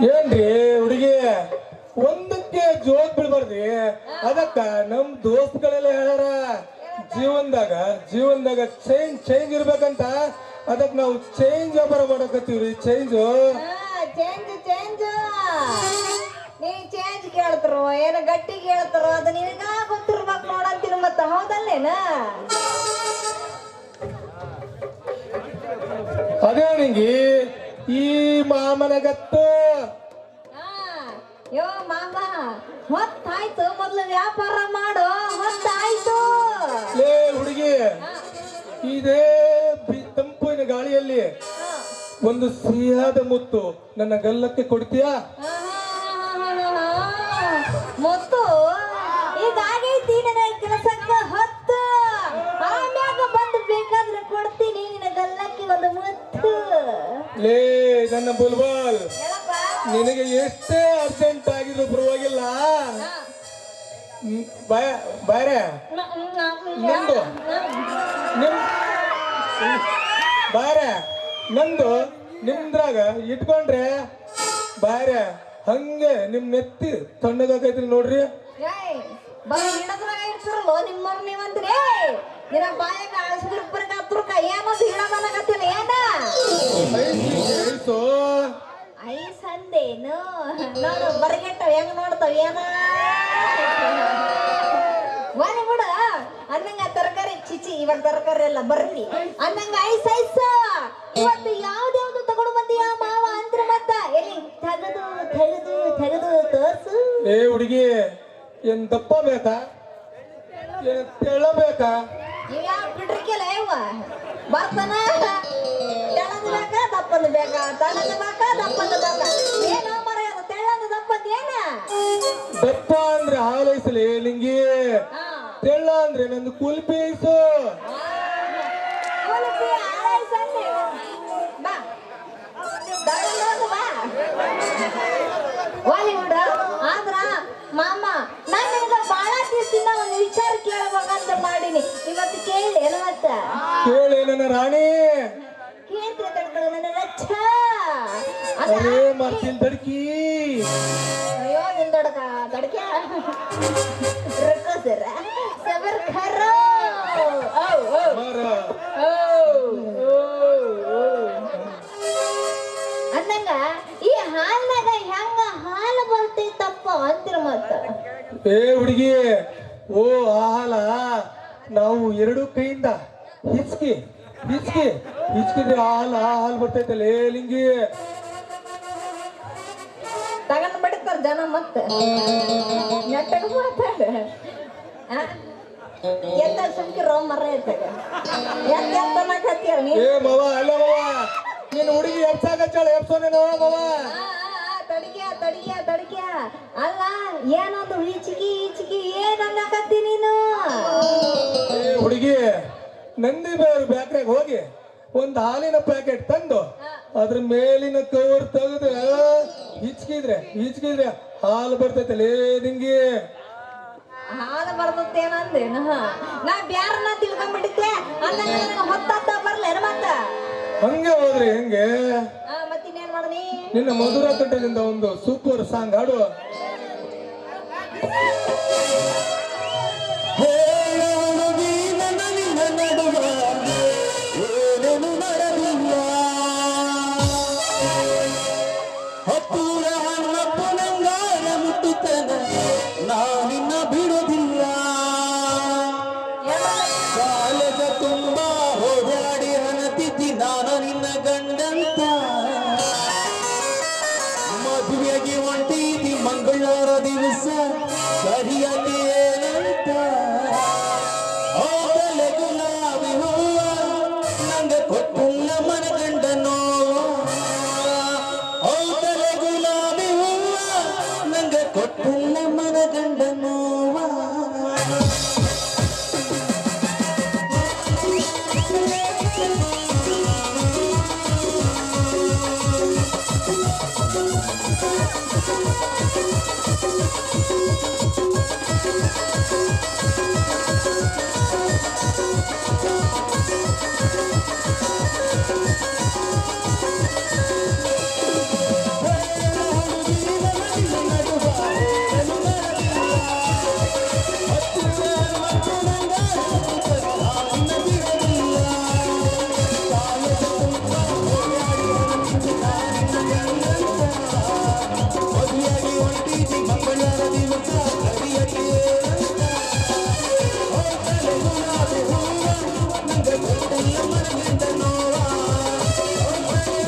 ಏನ್ರಿ ಹುಡುಗಿ ಒಂದಕ್ಕೆ ಜೋಕ್ ಬಿಡ್ಬಾರ್ದಿ. ಅದಕ್ಕ ನಮ್ ದೋಸ್ತಗಳೆಲ್ಲ ಹೇಳ್ಯಾರ ಜೀವನದಾಗ ಚೇಂಜ್ ಇರ್ಬೇಕಂತ. ಅದಕ್ಕೆ ನಾವು ಚೇಂಜ್ ವ್ಯಾಪಾರ ಮಾಡಕತ್ತೀವ್ರಿ. ಚೇಂಜ್ ನೀ ಚೇಂಜ್ ಕೇಳ್ತಾರೋ ಏನೋ ಗಟ್ಟಿ ಕೇಳ್ತಾರೋ ಅದು ನಿನಗ ಗೊತ್ತಿರ್ಬೇಕು ನೋಡಂತೀನಿ. ಮತ್ತ ಹೌದಲ್ಲೇನ? ಅದೇ ನಿಂಗಿ ಈ ಮಾಮನಗತ್ತು. ಯೋ ಮಾಮ ಹೊತ್ತಾಯ್ತು, ಮೊದ್ಲು ವ್ಯಾಪಾರ ಮಾಡು. ಹೊತ್ತಾಯ್ತು ಲೇ ಹುಡುಗಿ, ಇದೇ ತಂಪಿನ ಗಾಳಿಯಲ್ಲಿ ಒಂದು ಸಿಹಿಯಾದ ಮುತ್ತು ನನ್ನ ಗಲ್ಲಕ್ಕೆ ಕೊಡ್ತೀಯಾ? ಮುತ್ತು ಈಗಾಗೈತಿ ನನ್ನ ಕೆಲಸಕ್ಕ ಹೊತ್ತು. ಆಮ್ಯಾಗ ಬಂದು ಬೇಕಾದ್ರೆ ಕೊಡ್ತೀನಿ ನಿನ್ನ ಗಲ್ಲಕ್ಕೆ ಒಂದು ಮುತ್ತು. ಲೇ ನನ್ನ ಬುಲ್ಬಲ್, ನಿನಗೆ ಎಷ್ಟೇ ಅರ್ಜೆಂಟ್ ಆಗಿದ್ರು ಪರವಾಗಿಲ್ಲ. ಬಾರೆ ನಂದು ಬಾರೆ ನಂದು ನಿಮ್ದ್ರಾಗ ಇಟ್ಕೊಂಡ್ರೆ ಬಾರೆ ಹಂಗೆ ನಿಮ್ ನೆತ್ತಿ ತಣ್ಣಗಾಕೈತ್ರಿ ನೋಡ್ರಿ. ಇಡ್ತಿರಲ್ಲ ನಿಮ್ಮವ್ರು ನೀವಂತ್ರಿ. ನಿನ್ನ ಬಾಯಾಗ ಅಳಸ್ಬಿರ್ಬರ್ಗಾತ್ರಕ ಏನದು ಹೇಳೋದನ್ನಾಗತ್ತಿಲ್ಲ ಏನ ಐಸ್ ಅಂದೇನು? ನೋಡು ಬರ್ಗೆಟ್ಟವ ಹೆಂಗ್ ನೋಡ್ತಾವ ಏನ ವಾಲಿ ಬಿಡ. ಅನ್ನಂಗ ತರಕಾರಿ ಚಿಚಿ ಇವಾಗ ತರಕಾರಿ ಎಲ್ಲ ಬರ್ಲಿ ಅನ್ನಂಗ ಐಸ್ ಐಸ್. ಇವತ್ತು ಯಾವ್ದ್ಯಾವ್ದು ತಗೊಂಡು ಬಂದಿಯ ಮಾವ ಅಂದ್ರ ಮತ್ತ ಎಲ್ಲಿ ತೆಗೆದು ತೆಗೆದು ತೆಗೆದು ತೋರ್ಸು. ಏ ಹುಡುಗಿ, ಏನ್ ದಪ್ಪ ಬೇಕಾ ಏನ್ ತೆಳ್ಳ ಬೇಕಾ? ನೀವ್ ಯಾವ ಬಿಡ್ರಿಕೆಲ್ಲ ಇವ ಬರ್ತಾನ. ತೆಳ್ಳಂದು ಬೇಕಾ ದಪ್ಪಂದು ಬೇಕಾ? ತಣ್ಣಂದು ಬೇಕಾ ದಪ್ಪಂದು ಬೇಕಾ? ಏನೋ ಮರ ತೆಳ್ಳಂದು ದಪ್ಪಂದು ಏನ? ದಪ್ಪ ಅಂದ್ರೆ ಹಾಲೈಸಲಿ ಲಿಂಗಿ, ತೆಳ್ಳ ಅಂದ್ರೆ ನಂದು ಕುಲ್ಪಿ ಐಸು. ಬಾಲಿವುಡ್ ಆದ್ರ ಮಾಮ ನಾನು ನಿಮ್ಗ ಬಾಳ ದಿವಸದಿಂದ ಒಂದು ವಿಚಾರ ಕೇಳಬೇಕಂತ ಮಾಡೀನಿ. ಇವತ್ತು ಕೇಳಿ ಏನು ಮತ್ತ? ಕೇಳಿ ನನ್ನ ರಾಣಿ. ಕೇಳ್ತೀರ ತಡ್ಕೊಳ್ಳ ನನ್ನ ರಚ್ಚ. ಅದೇ ಮಾಡ್ತೀನಿ ತಡ್ಕಿ. ಅಯ್ಯೋ ನಿನ್ ತಡ್ಕ ರೊಕ್ಕ ಸರ ಸಬರ್ ಖರೋ. ಅಂದಂಗ ಈ ಹಾಲ್ನಾಗ ಹೆಂಗ ಹಾಲು ಬರ್ತೈತಪ್ಪ ಅಂತಿರ ಮತ್ತ? ಏ ಹುಡುಗಿ, ಓ ಆ ಹಾಲ ನಾವು ಎರಡು ಕೈಯಿಂದ ಹಿಚ್ಕಿದ್ರೆ ಹಾಲು ಬರ್ತೈತಲ್ಲ ಲಿಂಗಿ. ತಗೊಂಡ್ ಬಿಡ್ತಾರ ಜನ ಮತ್ತೆ ನೆಟ್ಟಗ ಮಾತಾಡ. ಎತ್ತ ಸುಮ್ಕಿರೋ ಮರ ಎತ್ತಾಗ ಎತ್ತನಾಕತ್ತೀರ ನೀ. ಏ ಮವ ಅಲ್ಲ ಮವ, ನೀನು ಹುಡುಗಿ ಎಪ್ಸಾಗಚ್ಚಾಳ ಎಪ್ಸೋನೇನವ ಮವ. ತಡಿಗ್ಯ ಅಲ್ಲ ಏನೊಂದು ಈಚಿಕಿ ಏನನ್ನಕತ್ತಿ ನೀನು? ಏ ಹುಡುಗಿ, ನಂದಿ ಬ್ಯಾಕ್ರಾಗ ಹೋಗಿ ಒಂದು ಹಾಲಿನ ಪ್ಯಾಕೆಟ್ ತಂದು ಅದ್ರ ಮೇಲಿನ ಕವರ್ ತೆಗೆದು ಹಿಚ್ಕಿದ್ರೆ ಹಾಲು ಬರ್ತೈತಲೇ ನಿಂಗೆ. ಹಾಲು ಬರ್ತೇನಂದೇನ? ನಾ ಬ್ಯಾರನ್ನ ತಿಳ್ಕೊಂಡ್ಬಿಟ್ಟಿದ್ದೆ. ಅಂದಂಗ ಹೊತ್ತ ಬರ್ಲೇನ ಮತ್ತ? ಹಂಗೆ ಹೋದ್ರಿ ಹೆಂಗೆ? ಮತ್ತಿನ್ನೇನ್ ಮಾಡನಿ? ನಿನ್ನ ಮಧುರ ಕಂಠದಿಂದ ಒಂದು ಸೂಪರ್ ಸಾಂಗ್ ಹಾಡು. ಮಂಗಳವಾರ ದಿವಸ ಸರಿಯಾಗಿ ಏನಂತ ಗುಲಾಬಿ ಹೂವ ನಂಗ ಕೊಟ್ಟುಲ್ಲ ಮನಗಂಡನೋ. ಹೌದಲೆ ಗುಲಾಬಿ ಹೂವ ನಂಗ ಕೊಟ್ಟುಲ್ಲ ಮನಗಂಡನೋ. ಗುಲಾಬಿ ಹೂವ ನಂಗ ಕೊಟ್ಟಲ್ಲ ಮನಗಂಡ ನೋವ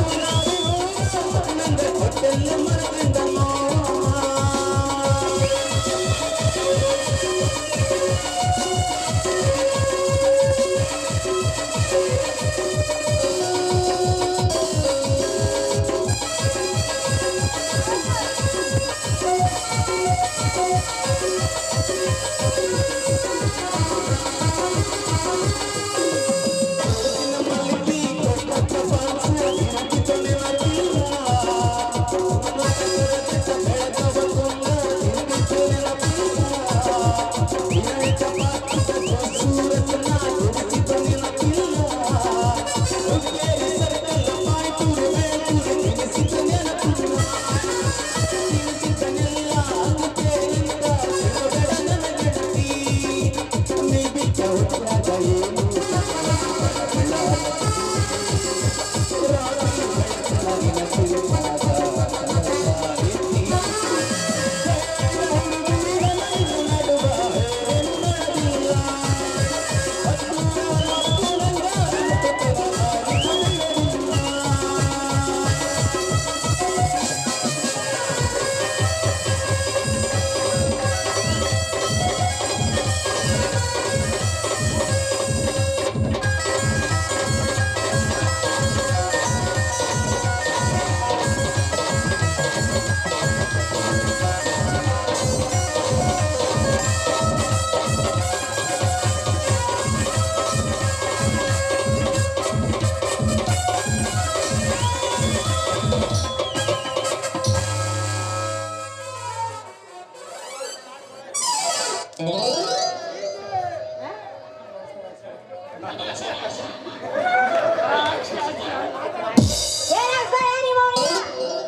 ಗುಲಾಬಿ ಹೂವ ನಂಗ ಕೊಟ್ಟಲ್ಲ ಮನಗಂಡ ನೋವ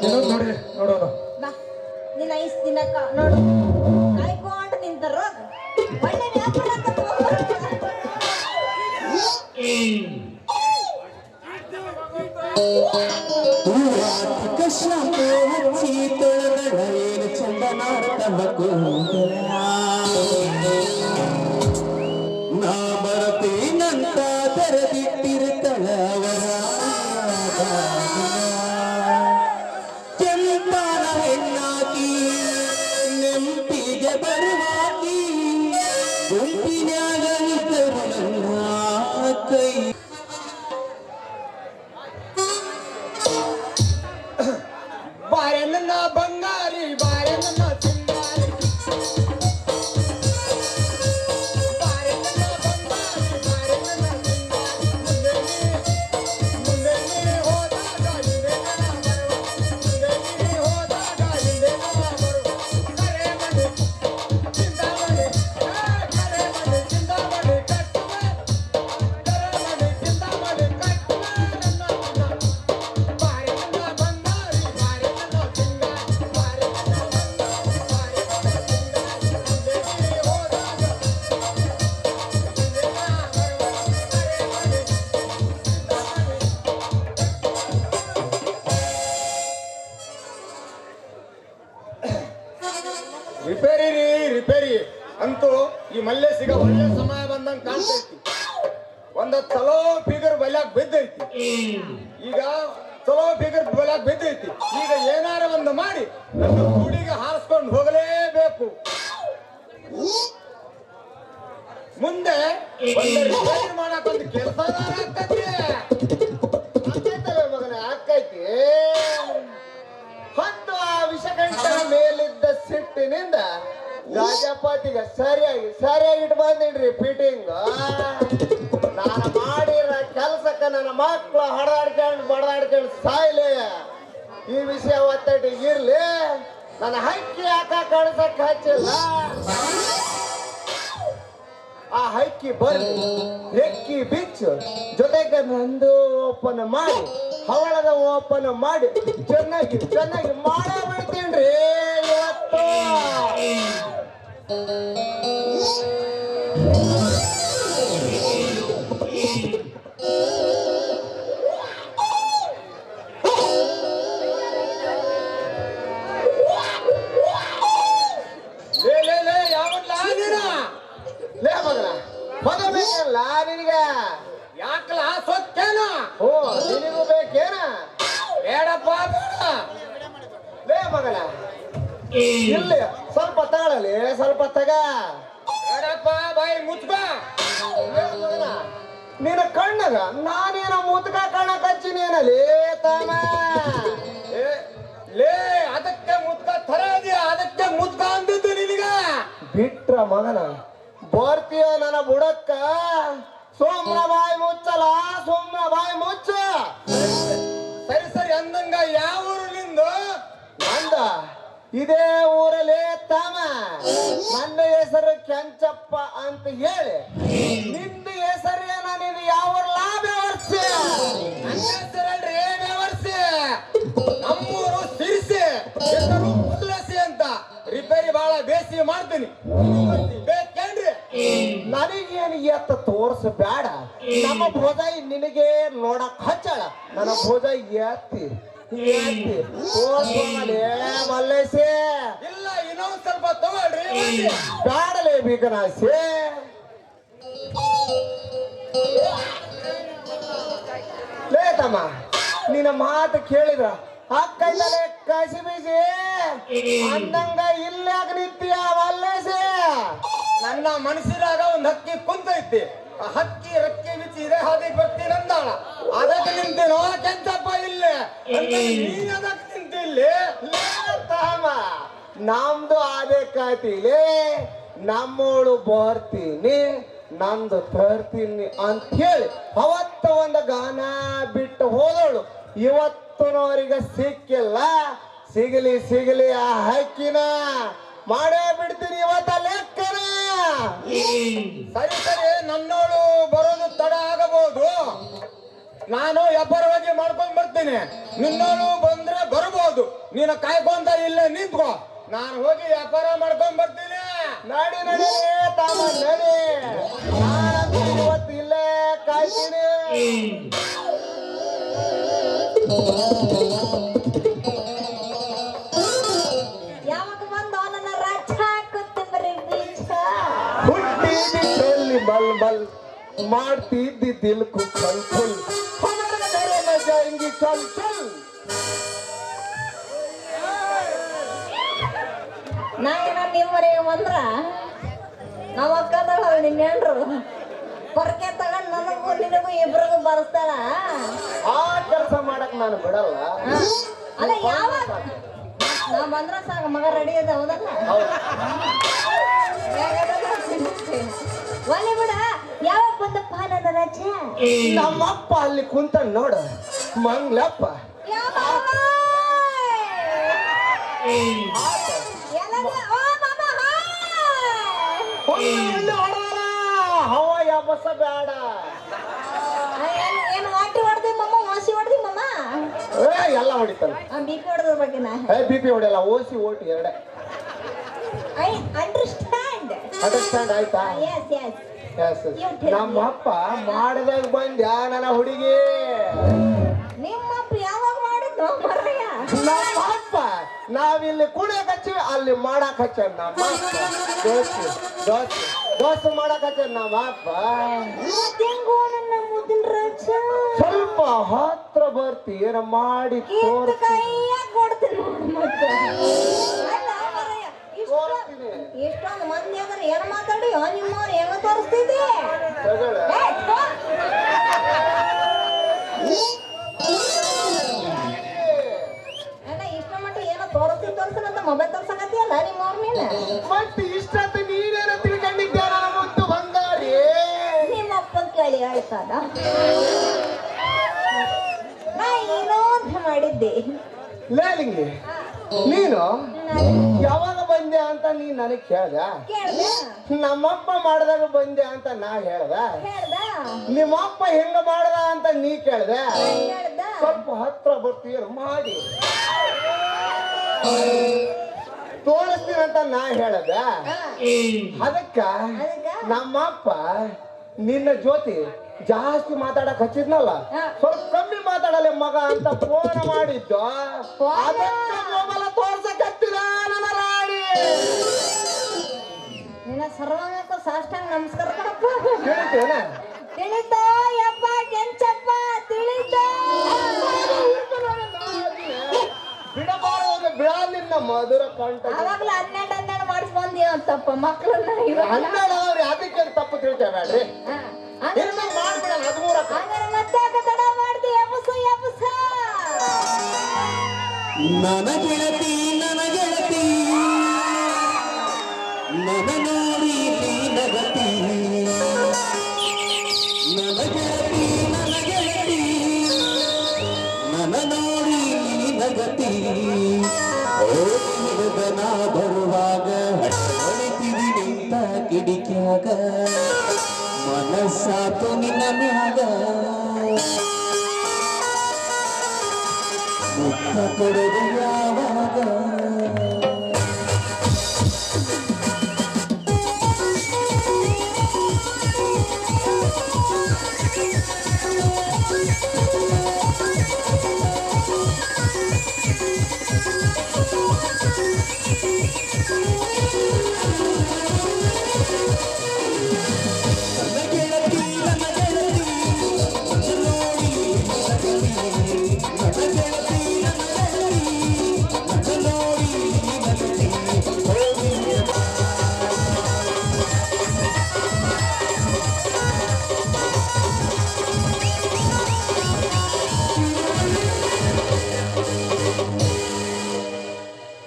ಇನ್ನೊಂದು ನೋಡಿ ನೋಡೋಣ. ಬಾ ನಿನ್ನ ಐಸ್ ತಿನ್ನಕ್ಕ ನೋಡು ಕಾಯ್ಕೊಂಡು ನಿಂತಾರ ಒಳ್ಳೆ ವ್ಯಾಪಾರ ಶಾಂಪು ಹಚ್ಚಿ ತೊಳೆದಳ ಏನು ಚಂದನಾರ್ತ ಕೂದಲ ನಾ ಬರತೀನಂತ ತೆರೆದಿಟ್ಟಿರುತ್ತಳ ಅವರ ಕೆಂಪಾನ ಹೆಣ್ಣಾಕಿ ನೆಂಪಿಗೆ ಬರುವಾಕಿ ಗುಂಪಿನ್ಯಾಗ ಇದ್ದರು ನನ್ನ ಕೈ ಬಾರೆ ನನ್ನ ಬಂಗಾರಿ ಬಾರೆ ನನ್ನ ಸಿಂಗಾರಿ ಬಾರೆ ನನ್ನ ಬಂಗಾರಿ ಬಾರೆ ನನ್ನ ಸಿಂಗಾರಿ ಮುಂದೆ ನೀ ಹೋದಾಗ ಹಿಂದೆ ನಾ ಬರುವ ಮುಂದೆ ನೀ ಹೋದಾಗ ಹಿಂದೆ ನಾ ಬರುವ ಕರೆ ಮನೆ ಚಿಂತಾಮಣಿ ಕರೆ ಮನೆ ಚಿಂತಾಮಣಿ ಕಟ್ಟುವೆ ಕರೆ ಮನೆ ಚಿಂತಾಮಣಿ ಕಟ್ಟುವೆ ನನ್ನ ಬಾರೆ ನನ್ನ ಬಂಗಾರಿ ಬಾರೆ ನನ್ನ ಸಿಂಗಾರಿ ಬಾರೆ ನನ್ನ ಬಂಗಾರಿ ಬಾರೆ ನನ್ನ ಸಿಂಗಾರಿ ಮುಂದೆ ನೀ ಹೋದಾಗ ಹಿಂದೆ ನಾ ಬರುವ ಕರೆ ಮನೆ ರಿಪೇರಿ ರೀ ರಿಪೇರಿ ಅಂತೂ ಈ ಮಲ್ಲೇಸಿಗ ಒಳ್ಳೆ ಸಮಯ ಬಂದಂಗ ಕಾಣ್ತೈತಿ. ಒಂದ ಚಲೋ ಫಿಗರ್ ಬಲ್ಯಾಕ್ ಬಿದ್ದೈತಿ. ಈಗ ಚಲೋ ಫಿಗರ್ ಬಲ್ಯಾಕ್ ಬಿದ್ದೈತಿ. ಈಗ ಏನಾರ ಒಂದು ಮಾಡಿ ನನ್ನ ಕೂಡಿಗೆ ಹಾರಿಸ್ಕೊಂಡು ಹೋಗಲೇಬೇಕು. ಮುಂದೆ ಒಂದು ರಿಪೇರಿ ಮಾಡಕ್ ಒಂದು ಕೆಲಸದಾರ ಆಗ್ತೈತಿ. ಮಗನ ಆಗ್ತೈತಿ. ಹತ್ತು ಆ ವಿಷಗಂಟರ ಮೇಲಿದ್ದ ಸಿಟ್ಟಿನಿಂದ ಗಾಜಪಾತಿಗೆ ಸರಿಯಾಗಿ ಇಟ್ಟು ಬಂದಿಡ್ರಿ ಫಿಟ್ಟಿಂಗ್. ನಾನು ಮಾಡಿರೋ ಕೆಲಸಕ್ಕೆ ನನ್ನ ಮಕ್ಕಳು ಹಡಾಡ್ಕೊಂಡು ಬಡದಾಡ್ಕೊಂಡು ಸಾಯ್ಲಿ. ಈ ವಿಷಯ ಒತ್ತಟ್ಟಿಗೆ ಇರ್ಲಿ. ನನ್ನ ಹಕ್ಕಿ ಯಾಕ ಕಳ್ಸಕ್ ಹಚ್ಚಿಲ್ಲ. ಆ ಹಕ್ಕಿ ಬರ್ಲಿ ಹೆಕ್ಕಿ ಬಿಚ್ಚು ಜೊತೆಗೆ ನಂದು ಓಪನ್ ಮಾಡಿ ಹವಳದ ಓಪನ್ ಮಾಡಿ ಚೆನ್ನಾಗಿ ಮಾಡೇ ಬಿಡ್ತೀನ್ರಿ ಇವತ್ತು. ಲೇ ಯಾವಲ್ಲ ಲೇ ಮಗನ ಬೇಕಲ್ಲ ನಿನಗ? ಯಾಕಲ ಸೊಕ್ಕೇನ? ಓ ನಿನಗೂ ಬೇಕೇನ? ಬೇಡಪ್ಪ ಬೇಡ. ಲೇ ಮಗನ ಇಲ್ಲಿ ಸ್ವಲ್ಪ ತಗೊಳ್ಳಲಿ, ಸ್ವಲ್ಪ ತಗ. ಬೇಡಪ್ಪ ಬಾಯಿ ಮುಚ್ಬ. ಲೇ ಮಗನ, ನಿನ್ನ ಕಣ್ಣಗ ನಾನೇನ ಮುತ್ಕ ಕಣ್ಣ ಕಚ್ಚಿನೇನಲ್ಲಿ ತಾಮ. ಲೇ ಅದಕ್ಕೆ ಮುದ್ಕ ಥರ ಇದೆಯಾ? ಅದಕ್ಕೆ ಮುದ್ಕ ಅಂದಿದ್ದು ನಿನಗ. ಬಿಟ್ರ ಮಗನ ಬರ್ತೀಯ ನನ್ನ ಬುಡಕ್ಕ? ಸೋಮ್ರ ಬಾಯಿ ಮುಚ್ಚಲ, ಸೋಮ್ರ ಬಾಯಿ ಮುಚ್ಚ. ಸರಿ ಸರಿ ಅಂದಂಗ ಯಾವ ಊರು ನಿಂದು? ನಂದ ಇದೇ ಊರಲ್ಲಿ ತಾಮ. ನನ್ನ ಹೆಸರು ಕೆಂಚಪ್ಪ ಅಂತ ಹೇಳಿ ನಿನ್ನ ಹೆಸರೇನ? ನೀನು ಯಾವ ಲಾಭ ವರ್ಷ? ನನ್ನ ಹೆಸರಲ್ರಿ ಬೇವರ್ಸಿ. ನಮ್ಮೂರು ಸಿರಿಸಿ, ಹೆಸರು ಮುಲ್ಲಸಿ ಅಂತ. ರಿಪೇರಿ ಬಹಳ ಬೇಸಿ ಮಾಡ್ತೀನಿ. ಬೇಕೇನ್ರಿ? ನನಗೇನು ಎತ್ತ ತೋರ್ಸಬೇಡ. ನಮ್ಮ ಭೋಜ ನಿನಗೆ ನೋಡಕ್ ಹಚ್ಚಳ. ನನ್ನ ಭೋಜ ಎತ್ತಿ ಎತ್ತಿ ತೋರ್ಸೋಣಲೇ ಮಲ್ಲೇಸಿ. ಇಲ್ಲ ಇನ್ನೊಂದ್ ಸ್ವಲ್ಪ ತಗೊಳ್ರಿ. ಬ್ಯಾಡಲೇ ಬೀಗನಾಸಿ. ಲೇ ತಮ್ಮ, ನಿನ್ನ ಮಾತು ಕೇಳಿದ್ರ ಅಕ್ಕೈತಲೆ ಕಸಿ ಬೀಸಿ ಅಂದಂಗ ಇಲ್ಲಾಗ ನಿಂತೀಯ ಮಲ್ಲೇಸಿ. ನನ್ನ ಮನಸ್ಸಿನಾಗ ಒಂದ್ ಹಕ್ಕಿ ಕುಂತೈತಿ. ಆ ಹಕ್ಕಿ ರಕ್ಕಿ ಬಿಚ್ಚಿ ಇದೆ ಹಾದಿಗೆ ಬರ್ತೀನಿ ಅಂದಾಳ. ಅದಕ್ಕೆ ನಿಂತೇನೋ ಕೆಂಚಪ್ಪ ಇಲ್ಲೇ. ನೀನ್ ಅದಕ್ಕೆ ನಿಂತಿಲ್ಲಿ. ತಾಮ ನಮ್ದು ಅದೇ ಕಾಯ್ತಿಲಿ. ನಮ್ಮೋಳು ಬರ್ತೀನಿ, ನಂದು ತರ್ತೀನಿ ಅಂತ ಹೇಳಿ ಅವತ್ತ ಒಂದು ಗಾನ ಬಿಟ್ಟು ಹೋದವಳು. ಇವತ್ತಿನವರಿಗೆ ಸಿಕ್ಕಿಲ್ಲ. ಸಿಗಲಿ ಸಿಗಲಿ ಆ ಹಕ್ಕಿನ ಮಾಡೇ ಬಿಡ್ತೀನಿ ಇವತ್ತ ಲೆಕ್ಕನ. ಸರಿ ಸರಿ, ನನ್ನೋಳು ಬರೋದು ತಡ ಆಗಬಹುದು. ನಾನು ವ್ಯಾಪಾರವಾಗಿ ಮಾಡ್ಕೊಂಡ್ ಬರ್ತೀನಿ. ನಿನ್ನೋಳು ಬಂದ್ರೆ ಬರ್ಬೋದು. ನೀನು ಕಾಯ್ಕೊಂತ ಇಲ್ಲೇ ನಿಂತ್ಕೋ. ನಾನು ಹೋಗಿ ವ್ಯಾಪಾರ ಮಾಡ್ಕೊಂಡ್ ಬರ್ತೀನಿ. ನಡಿ ನಡಿ ತಾಮ ನಡಿ. ನಾನಂತೂ ಇವತ್ತು ಇಲ್ಲೇ ಕಾಯ್ತೀನಿ. ಯಾವಾಗ ಬಂದು ನನ್ನ ರಾಜ ಕೊತ್ತಂಬರಿ ಬೀಜ. ಹುಟ್ಟಿದ್ದಲ್ಲಿ ಬಲ್ ಬಲ್ ಮಾಡ್ತಿದ್ದಿ ದಿಲ್ಕು ಕಲ್ ಫುಲ್. ಜಾಯಿಂಗಿ ಚಲ್ ಚಲ್. ನಾ ಏನ ನಿಮ್ಮನೆಗೆ ಬಂದ್ರ ನಮ್ಮ ಅಕ್ಕದಳ ನಿನ್ನೇನ್ರು ಪೊರಕೆ ತಗೊಂಡ್ ನನಗೂ ನಿನಗೂ ಇಬ್ರಿಗೂ ಬರ್ಸ್ತಾಳ. ಆ ಕೆಲಸ ಮಾಡಕ್ ನಾನು ಬಿಡಲ್ಲ. ಅಲ್ಲ ಯಾವಾಗ ನಾ ಬಂದ್ರ ಸಾಕ ಮಗ ರೆಡಿ ಅದ ಹೌದಲ್ಲ? ಒಲೆ ಬಿಡ. ಯಾವಾಗ ಬಂದಪ್ಪ ನನ್ನ ರಜ? ನಮ್ಮಪ್ಪ ಅಲ್ಲಿ ಕುಂತ ನೋಡ ಮಂಗ್ಲಪ್ಪ. ಹವ ಯಾಬಸ ಬೇಡ. ಏನು ವಾಟಿ ಹೊಡ್ದಿ ಮಮ್ಮ, ಓಸಿ ಹೊಡ್ದಿ ಮಮ್ಮ? ಎಲ್ಲ ಹೊಡಿತಾನೆ. ಬಿ ಪಿ ಹೊಡೆದ್ರ ಬಗ್ಗೆನ? ಬಿ ಪಿ ಹೊಡಿಯಲ್ಲ, ಓಸಿ ಓಟಿ ಎರಡೆ. I understand. ಅಂಡರ್ಸ್ಟ್ಯಾಂಡ್ ಆಯ್ತಾ? Yes yes. ನಮ್ಮಪ್ಪ ಮಾಡಿದಾಗ ಬಂದ್ಯ ನನ್ನ ಹುಡುಗಿ. ನಿಮ್ಮಪ್ಪ ಯಾವಾಗ ಮಾಡಿದ್ದು ಮರಯ್ಯ? ನಮ್ಮಪ್ಪ ನಾವಿಲ್ಲಿ ಕುಣಿಯಕ್ ಹಚ್ಚಿವಿ, ಅಲ್ಲಿ ಮಾಡಕ್ ಹಚ್ಚ ನಮ್ಮಪ್ಪ. ದೋಸ್ತಿ ದೋಸ್ತಿ ದೋಸ್ತಿ ಮಾಡಕ್ ಹಚ್ಚ ನಮ್ಮಪ್ಪ. ಹೆಂಗೋ ನನ್ನ ಮುದ್ದಿನ ರಜ. ಸ್ವಲ್ಪ ಹತ್ರ ಬರ್ತೀರ ಮಾಡಿ ಕಿತ್ತು ಕೈಯಾಗ ಕೊಡ್ತೀನಿ ನೋಡು ಮತ್ತೆ. ಅಲ್ಲ ಮರಯ್ಯ, ಇಷ್ಟೊಂದು ಮಂದಿ ಅಂದ್ರೆ ಏನ್ ಮಾತಾಡಿ ನಿಮ್ಮವ್ರು ಹೆಂಗ ತೋರಿಸ್ತಿದ್ದಿ? ಅಣ್ಣ ಇಷ್ಟ ಮಟ್ಟ ಏನೋ ತೋರಿಸ್ತಾನಂತ ಮೊಬೈಲ್ ತೋರ್ಸಕತ್ತಿಯಲ್ಲ ನಿಮ್ಮವ್ರ ಮೇಲೆ. ಮತ್ತೆ ಇಷ್ಟಂತ ನೀನೇನ ತಿಳ್ಕೊಂಡಿದ್ಯಾರ ಮುತ್ತು ಬಂಗಾರಿ? ನಿಮ್ಮಪ್ಪನ್ ಕೇಳಿ ಹೇಳ್ತಾನ. ನಾ ಏನೋ ಅಂತ ಮಾಡಿದ್ದೆ. ಲೇಲಿಂಗಿ ನೀನು ಯಾವಾಗ ಬಂದೆ ಅಂತ ನೀನ್ ನನಗ್ ಕೇಳ್ದ? ಕೇಳ್ದ? ನಮ್ಮಪ್ಪ ಮಾಡ್ದಾಗ ಬಂದೆ ಅಂತ ನಾ ಹೇಳ್ದ? ಹೇಳ್ದ? ನಿಮ್ಮಪ್ಪ ಹೆಂಗ ಮಾಡ್ದ ಅಂತ ನೀ ಕೇಳ್ದ? ಹೇಳ್ದ? ಸ್ವಲ್ಪ ಹತ್ರ ಬರ್ತೀರ ಮಾಡಿ ತೋರಿಸ್ತೀನಂತ ನಾ ಹೇಳ್ದ. ಅದಕ್ಕ ನಮ್ಮಪ್ಪ ನಿನ್ನ ಜೊತೆ ಜಾಸ್ತಿ ಮಾತಾಡಕ್ ಹಚ್ಚಿದ್ನಲ್ಲ, ಸ್ವಲ್ಪ ಕಮ್ಮಿ ಮಾತಾಡಲೆ ಮಗ ಅಂತ ಫೋನ್ ಮಾಡಿದ್ದು. ಅದಕ್ಕೆ ಮೊಬೈಲ್ ತೋರ್ಸಕ್ ಹತ್ತಿದ ನನ್ನ ರಾಣಿ. ನಿನ್ನ ಇನ್ನ ಸರ್ವಾಂಗಕ್ಕೂ ಸಾಷ್ಟಾಂಗ ನಮಸ್ಕಾರ ಕಣಪ್ಪ. ಕೇಳಿದ್ದೇನ ತಿಳಿತೋ ಯಪ್ಪ ಕೆಂಚಪ್ಪ ತಿಳಿತೋ. ಬಿಡಬಾರದು ಬಿಡಲಿಲ್ಲ ಮಧುರ ಕಂಠ. ಅವಾಗ್ಲೂ 12 ಮಾಡಿಸ್ ಬಂದಿ ಅಂತಪ್ಪ ಮಕ್ಕಳನ್ನ ಇವಾಗ. 12 ಅವ್ರು ಅದಕ್ಕೆ ತಪ್ಪು ತಿಳ್ತೇವ್ರಿ. ಇನ್ನು ಮಾಡ್ಬಿಡ 13. ಹಂಗಾರೆ ಮತ್ತೆ ತಡ ಮಾಡ್ದಿ ಎಬುಸು ಎಬುಸ. ನನ್ನ ಗೆಳತಿ ನನ್ನ ಗೆಳತಿ ನನ್ನ ನೋಡಿ ನಗತಿ ನನ್ನ ಗೆಳತಿ ನನ್ನ ಗೆಳತಿ ನನ್ನ ನೋಡಿ ನಗತಿ ಓದನ ಬರುವಾಗ ಹೊಳಿತಿದಿ ನಿಂತ ಕಿಡಿಕ್ಯಾಗ ಮನಸ್ಸಾತು ನಿನ್ನ ಮ್ಯಾಗ ಮುಖ ಕೊಡದು ಯಾವಾಗ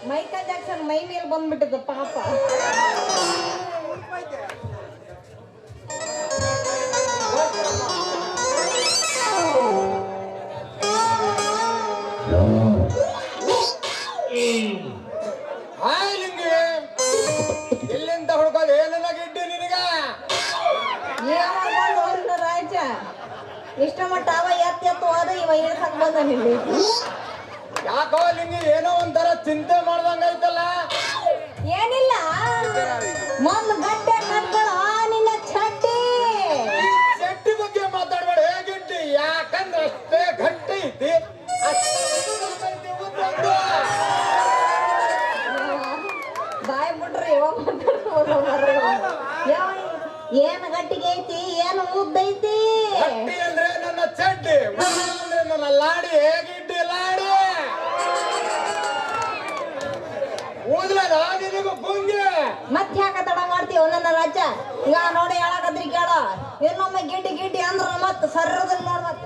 ಮೈಕಲ್ ಜಾಕ್ಸನ್ ಮೈ ಮೇಲೆ ಬಂದ್ಬಿಟ್ಟದ ಪಾಪ. ಹಾಯ್ ಲಿಂಗಿ, ಎಲ್ಲಿಂದ ಹುಡ್ಕೋದು ಏನೆಲ್ಲ ಗಿಡ್ಡಿ ನಿನಗ? ರಾಜ ಇಷ್ಟ ಮಟ್ಟ ಅವ ಎತ್ತು ಹೋದ ಇವ ಇಳ್ಸಕ್ ಬಂದ ಇಲ್ಲಿ. ಯಾಕೋ ಲಿಂಗಿ ಏನೋ ಒಂಥರ ಚಿಂತೆ ಮಾಡ್ದಂಗ ಐತಲ್ಲ? ಏನಿಲ್ಲ ಮೊದ್ಲು ಗಡ್ಡೆ ಕಟ್ಗಳು ನಿನ್ನ ಚಡ್ಡಿ. ಶೆಟ್ಟಿ ಬಗ್ಗೆ ಮಾತಾಡ್ಬೇಡ ಹೇಗಿಟ್ಟಿ, ಯಾಕಂದ್ರೆ ಅಷ್ಟೇ ಗಟ್ಟಿ ಐತಿ ಬಾಯ್ ಬಿಟ್ರಿ ಇವಾಗ ಏನ್ ಗಟ್ಟಿಗೆ ಐತಿ ಏನು ಉದ್ದೈತಿ. ಗಟ್ಟಿ ಅಂದ್ರೆ ನನ್ನ ಚಡ್ಡಿ, ಉದ್ದ ಅಂದ್ರೆ ನನ್ನ ಲಾಡಿ. ಹೇಗಿಟ್ಟಿ ಲಾಡಿ ಊದ್ಲದ ನಿನಗೂ ಗುಂಗಿ. ಮತ್ತೆ ಯಾಕ ತಡ ಮಾಡ್ತೀವ ನನ್ನ ರಾಜ? ಈಗ ನೋಡಿ ಹೇಳಕದ್ರಿ ಕೇಳ, ಇನ್ನೊಮ್ಮೆ ಗಿಡ್ಡಿ ಗಿಡ್ಡಿ ಅಂದ್ರ ಮತ್ ಸರ್ರದಲ್ಲಿ ನೋಡ್ಮತ್.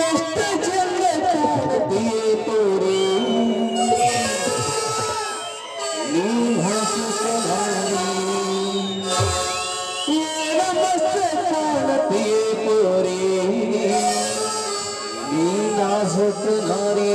ಎಷ್ಟು ಚಂದ ಕಾಣುತ್ತೀಯೆ ತೋರಿ ನೀ ಹಸುಕಲಾರಿ ಏನ ಮಸ್ತ ಕಾಣುತ್ತೀಯೆ ತೋರಿ ನೀ ನಾಜುಕಲಾರಿ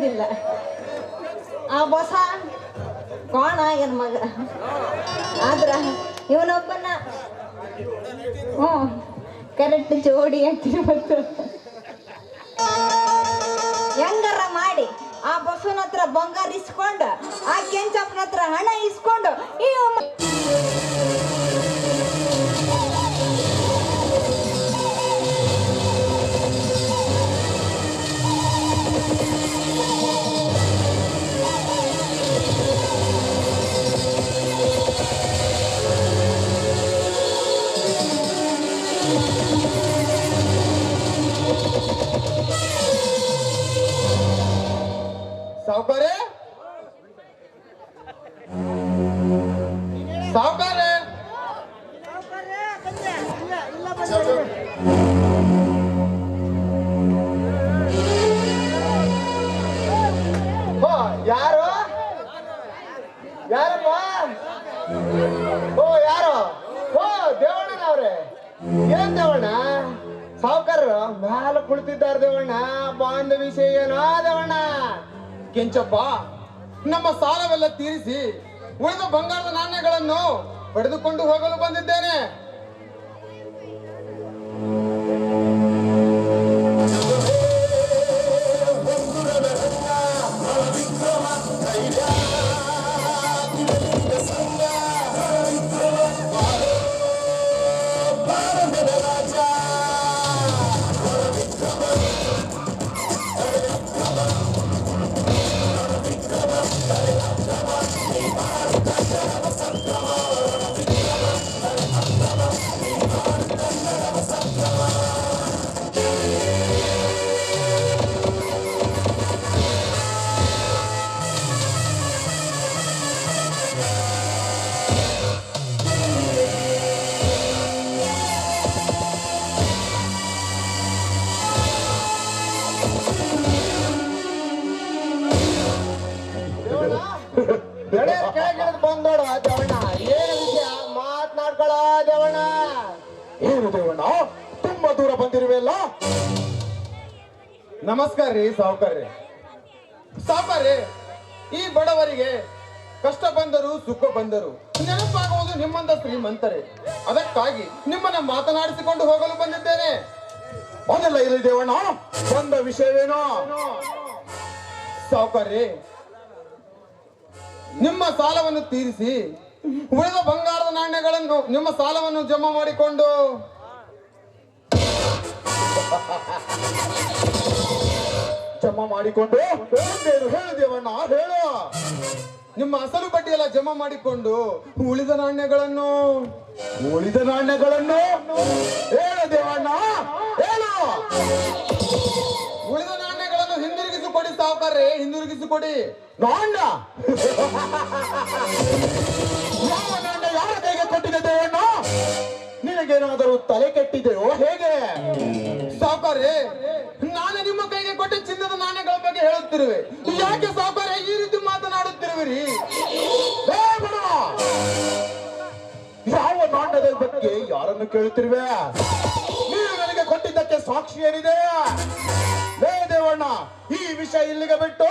ಗೊತ್ತಿಲ್ಲ. ಆ ಬಸ ಕೋಣ ಏನ್ ಮಗ ಆದ್ರ ಇವನೊಬ್ಬನ ಕರೆಕ್ಟ್ ಜೋಡಿ ಅಂತೀನಿ. ಮತ್ತು ಹೆಂಗಾರ ಮಾಡಿ ಆ ಬಸವನ ಹತ್ರ ಬಂಗಾರ ಇಸ್ಕೊಂಡು ಆ ಕೆಂಚಪ್ಪನ ಹತ್ರ ಹಣ ಇಸ್ಕೊಂಡು ಸಾವುಕಾರೆ ಸಾವುಕಾರೆ ಯಾರು ಯಾರಪ್ಪ? ಯಾರು? ದೇವಣ್ಣನವ್ರೆ. ಏನ್ ದೇವಣ್ಣ? ಸಾವುಕಾರರು ಮ್ಯಾಲ ಕುಳಿತಿದ್ದಾರ ದೇವಣ್ಣ. ಬಾಂಧ ವಿಷಯ ಏನೋ ದೇವಣ್ಣ? ಕೆಂಚಪ್ಪ, ನಮ್ಮ ಸಾಲವೆಲ್ಲ ತೀರಿಸಿ ಉಳಿದ ಬಂಗಾರದ ನಾಣ್ಯಗಳನ್ನು ಪಡೆದುಕೊಂಡು ಹೋಗಲು ಬಂದಿದ್ದೇನೆ. ಕೆಳಗಿಳಿದು ಬಂದೋಡು ದೇವಣ್ಣ. ಏನು ವಿಷಯ ಮಾತನಾಡ್ಕೊಳ ದೇವಣ್ಣ? ಏನು ದೇವಣ್ಣ, ತುಂಬಾ ದೂರ ಬಂದಿರುವೆಲ್ಲ? ನಮಸ್ಕಾರ ರೀ ಸಾವುಕಾರ್ರೆ. ಸಾವುಕಾರ್ರೆ, ಈ ಬಡವರಿಗೆ ಕಷ್ಟ ಬಂದರು ಸುಖ ಬಂದರು ನೆನಪಾಗುವುದು ನಿಮ್ಮಂತ ಶ್ರೀಮಂತರೇ. ಅದಕ್ಕಾಗಿ ನಿಮ್ಮನ್ನ ಮಾತನಾಡಿಸಿಕೊಂಡು ಹೋಗಲು ಬಂದಿದ್ದೇನೆ. ಅದೆಲ್ಲ ಇಲ್ಲಿ ದೇವಣ್ಣ, ಬಂದ ವಿಷಯವೇನೋ? ಸಾವುಕಾರ್ರೆ, ನಿಮ್ಮ ಸಾಲವನ್ನು ತೀರಿಸಿ ಉಳಿದ ಬಂಗಾರದ ನಾಣ್ಯಗಳನ್ನು ನಿಮ್ಮ ಸಾಲವನ್ನು ಜಮಾ ಮಾಡಿಕೊಂಡು ಹೇಳು ದೇವಣ್ಣ, ಹೇಳು. ನಿಮ್ಮ ಅಸಲು ಬಡ್ಡಿ ಎಲ್ಲ ಜಮಾ ಮಾಡಿಕೊಂಡು ಉಳಿದ ನಾಣ್ಯಗಳನ್ನು ಹೇಳು ದೇವಣ್ಣ, ಹೇಳು. ಉಳಿದ ನಾಣ್ಯಗಳನ್ನು ಹಿಂದಿರುಗಿಸಿಕೊಡಿ ಸಾವುಕಾರ್ರೆ, ಹಿಂದಿರುಗಿಸಿಕೊಡಿ. ನಾಣ್ಯ? ಯಾವ ನಾಣ್ಯ ಯಾರ ಕೈಗೆ ಕೊಟ್ಟಿದೆ ದೇವಣ್ಣ? ನಿನಗೇನಾದರೂ ತಲೆ ಕೆಟ್ಟಿದೆಯೋ ಹೇಗೆ? ಸಾವುಕಾರ್ರೆ, ನಾನು ನಿಮ್ಮ ಕೈಗೆ ಕೊಟ್ಟ ಚಿನ್ನದ ನಾಣ್ಯಗಳ ಬಗ್ಗೆ ಹೇಳುತ್ತಿರುವೆ, ಯಾಕೆ ಸಾವುಕಾರ್ರೆ ಈ ರೀತಿ ಮಾತನಾಡುತ್ತಿರುವಿರಿ? ಯಾವ ನಾಣ್ಯದ ಬಗ್ಗೆ ಯಾರನ್ನು ಕೇಳುತ್ತಿರುವೆ? ನೀವು ನನಗೆ ಕೊಟ್ಟಿದ್ದಕ್ಕೆ ಸಾಕ್ಷಿ ಏನಿದೆ? ಲೇ ದೇವಣ್ಣ, ಈ ವಿಷಯ ಇಲ್ಲಿಗೆ ಬಿಟ್ಟು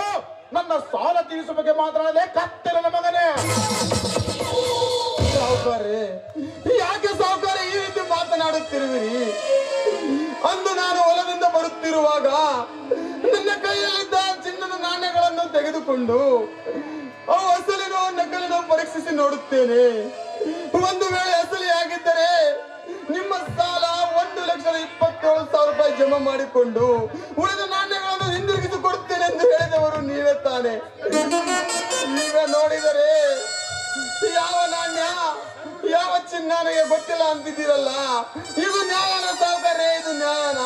ನನ್ನ ಸಾಲ ತೀರಿಸುವ ಬಗ್ಗೆ ಮಾತನಾಡಲೇ ಕತ್ತಿರನ ಮಗನೇ. ಸಾವುಕಾರ್ರೆ, ಯಾಕೆ ಸಾವುಕಾರ್ರೆ ಈ ರೀತಿ ಮಾತನಾಡುತ್ತಿರುವಿರಿ? ಅಂದು ನಾನು ಹೊಲದಿಂದ ಬರುತ್ತಿರುವಾಗ ನನ್ನ ಕೈಯಲ್ಲಿದ್ದ ಚಿನ್ನದ ನಾಣ್ಯಗಳನ್ನು ತೆಗೆದುಕೊಂಡು ಅವು ಅಸಲಿನೋ ನಕಲಿನೋ ಪರೀಕ್ಷಿಸಿ ನೋಡುತ್ತೇನೆ. ಒಂದು ವೇಳೆ ಅಸಲಿ ಆಗಿದ್ದರೆ ನಿಮ್ಮ ಸಾಲ 1,27,000 ರೂಪಾಯಿ ಜಮಾ ಮಾಡಿಕೊಂಡು ಉಳಿದ ನಾಣ್ಯಗಳನ್ನು ಹಿಂದಿರುಗಿಸಿ ಕೊಡುತ್ತೇನೆ ಎಂದು ಹೇಳಿದವರು ನೀವೇ ತಾನೆ. ನೀವೇ ನೋಡಿದರೆ ಯಾವ ನಾಣ್ಯ ಯಾವ ಚಿನ್ನ ನನಗೆ ಗೊತ್ತಿಲ್ಲ ಅಂತಿದ್ದೀರಲ್ಲ, ಇದು ನ್ಯಾಯನ ಸಾವುಕಾರ್ರೆ? ಇದು ನ್ಯಾಯನ?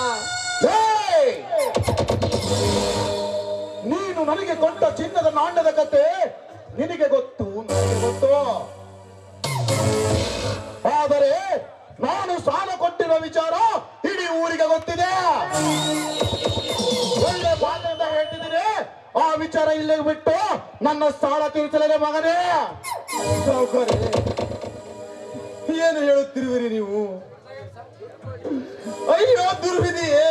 ನೀನು ನನಗೆ ಕೊಟ್ಟ ಚಿನ್ನದ ನಾಣ್ಯದ ಕತೆ ನಿನಗೆ ಗೊತ್ತು, ನನಗೆ ಗೊತ್ತು. ಆದರೆ ನಾನು ಸಾಲ ಕೊಟ್ಟಿರೋ ವಿಚಾರ ಇಡೀ ಊರಿಗೆ ಗೊತ್ತಿದೆ. ಒಳ್ಳೆ ಬಾಲ್ಯದಿಂದ ಹೇಳ್ತಿದ್ದೀನಿ, ಆ ವಿಚಾರ ಇಲ್ಲೇ ಬಿಟ್ಟು ನನ್ನ ಸಾಲ ತೀರಿಸಲೇ ಮಗನೇ. ಸಾವುಕಾರ್ರೆ, ಏನು ಹೇಳುತ್ತಿರುವಿರಿ ನೀವು? ಅಯ್ಯೋ ದುರ್ವಿಧಿಯೇ,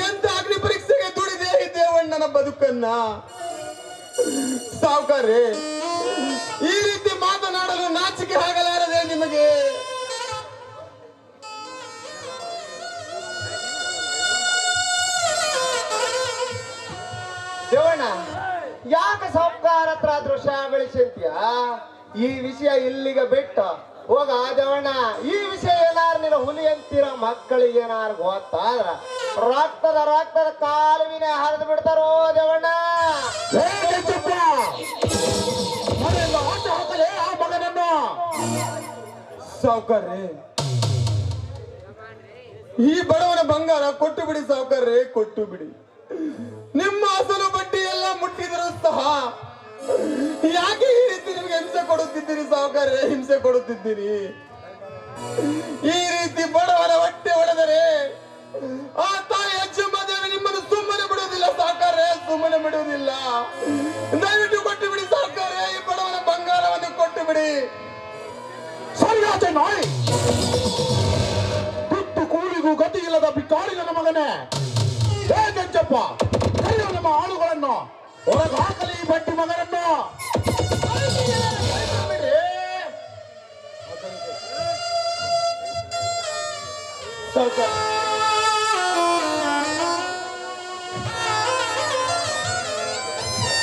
ಎಂತ ಅಗ್ನಿ ಪರೀಕ್ಷೆಗೆ ದುಡಿದೆ ಈ ದೇವಣ್ಣ. ದೇವಣ್ಣನ ಬದುಕನ್ನ. ಸಾವುಕಾರ್ರೆ, ಈ ರೀತಿ ಮಾತನಾಡಲು ನಾಚಿಕೆ ಆಗಲಾರದೆ ನಿಮಗೆ? ದೇವಣ್ಣ, ಯಾಕೆ ಸಾವುಕಾರ ಹತ್ರ ದೃಶ್ಯ ಬೆಳೆಸಂತೀಯ? ಈ ವಿಷಯ ಇಲ್ಲಿಗೆ ಬಿಟ್ಟು ಹೋಗ ದೇವಣ್ಣ. ಈ ವಿಷಯ ಏನಾರು ನಿನ್ನ ಹುಲಿ ಅಂತೀರ ಮಕ್ಕಳಿಗೆ ಏನಾರು ಗೊತ್ತಾದ್ರ ರಕ್ತದ ಕಾಲುವಿನ ಹರಿದು ಬಿಡ್ತಾರೋ ದೇವಣ್ಣ. ಆಟ ಹಾಕಲೇ ಆ ಮಗನನ್ನು. ಸಾವುಕಾರ್ರೆ, ಈ ಬಡವನ ಬಂಗಾರ ಕೊಟ್ಟು ಬಿಡಿ ಸಾವುಕಾರ್ರೆ, ಕೊಟ್ಟು ಬಿಡಿ. ನಿಮ್ಮ ಅಸಲು ಬಡ್ಡಿ ಎಲ್ಲ ಮುಟ್ಟಿದರೂ ಸಹ ಯಾಕೆ ಈ ರೀತಿ ನಿಮ್ಗೆ ಹಿಂಸೆ ಕೊಡುತ್ತಿದ್ದೀರಿ ಸಾವುಕಾರ್ರೆ? ಹಿಂಸೆ ಕೊಡುತ್ತಿದ್ದೀರಿ. ಈ ರೀತಿ ಬಡವರ ಹೊಟ್ಟೆ ಹೊಡೆದರೆ ಆ ತಾಯಿ ಅಜ್ಜಮ್ಮದೇವಿ ನಿಮ್ಮನ್ನು ಸುಮ್ಮನೆ ಬಿಡುವುದಿಲ್ಲ ಸಾವುಕಾರ್ರೆ, ಸುಮ್ಮನೆ ಬಿಡುವುದಿಲ್ಲ. ದಯವಿಟ್ಟು ಕೊಟ್ಟು ಬಿಡಿ ಸಾವುಕಾರ್ರೆ, ಈ ಬಡವನ ಬಂಗಾರವನ್ನು ಕೊಟ್ಟು ಬಿಡಿ. ಸರಿಯಾದ ನಾಯಿ, ತುತ್ತು ಕೂಲಿಗೂ ಗತಿ ಇಲ್ಲದ ಬಿಕಾರಿ ನನ್ನ ಮಗನೇ. ಹೇಗೆಂಚಪ್ಪ, ಕರೆಯುವ ನಮ್ಮ ಆಳುಗಳನ್ನು ಹೊರಗೆ ಹಾಕಲಿ ಈ ಬಡ್ಡಿ ಮಗನನ್ನು.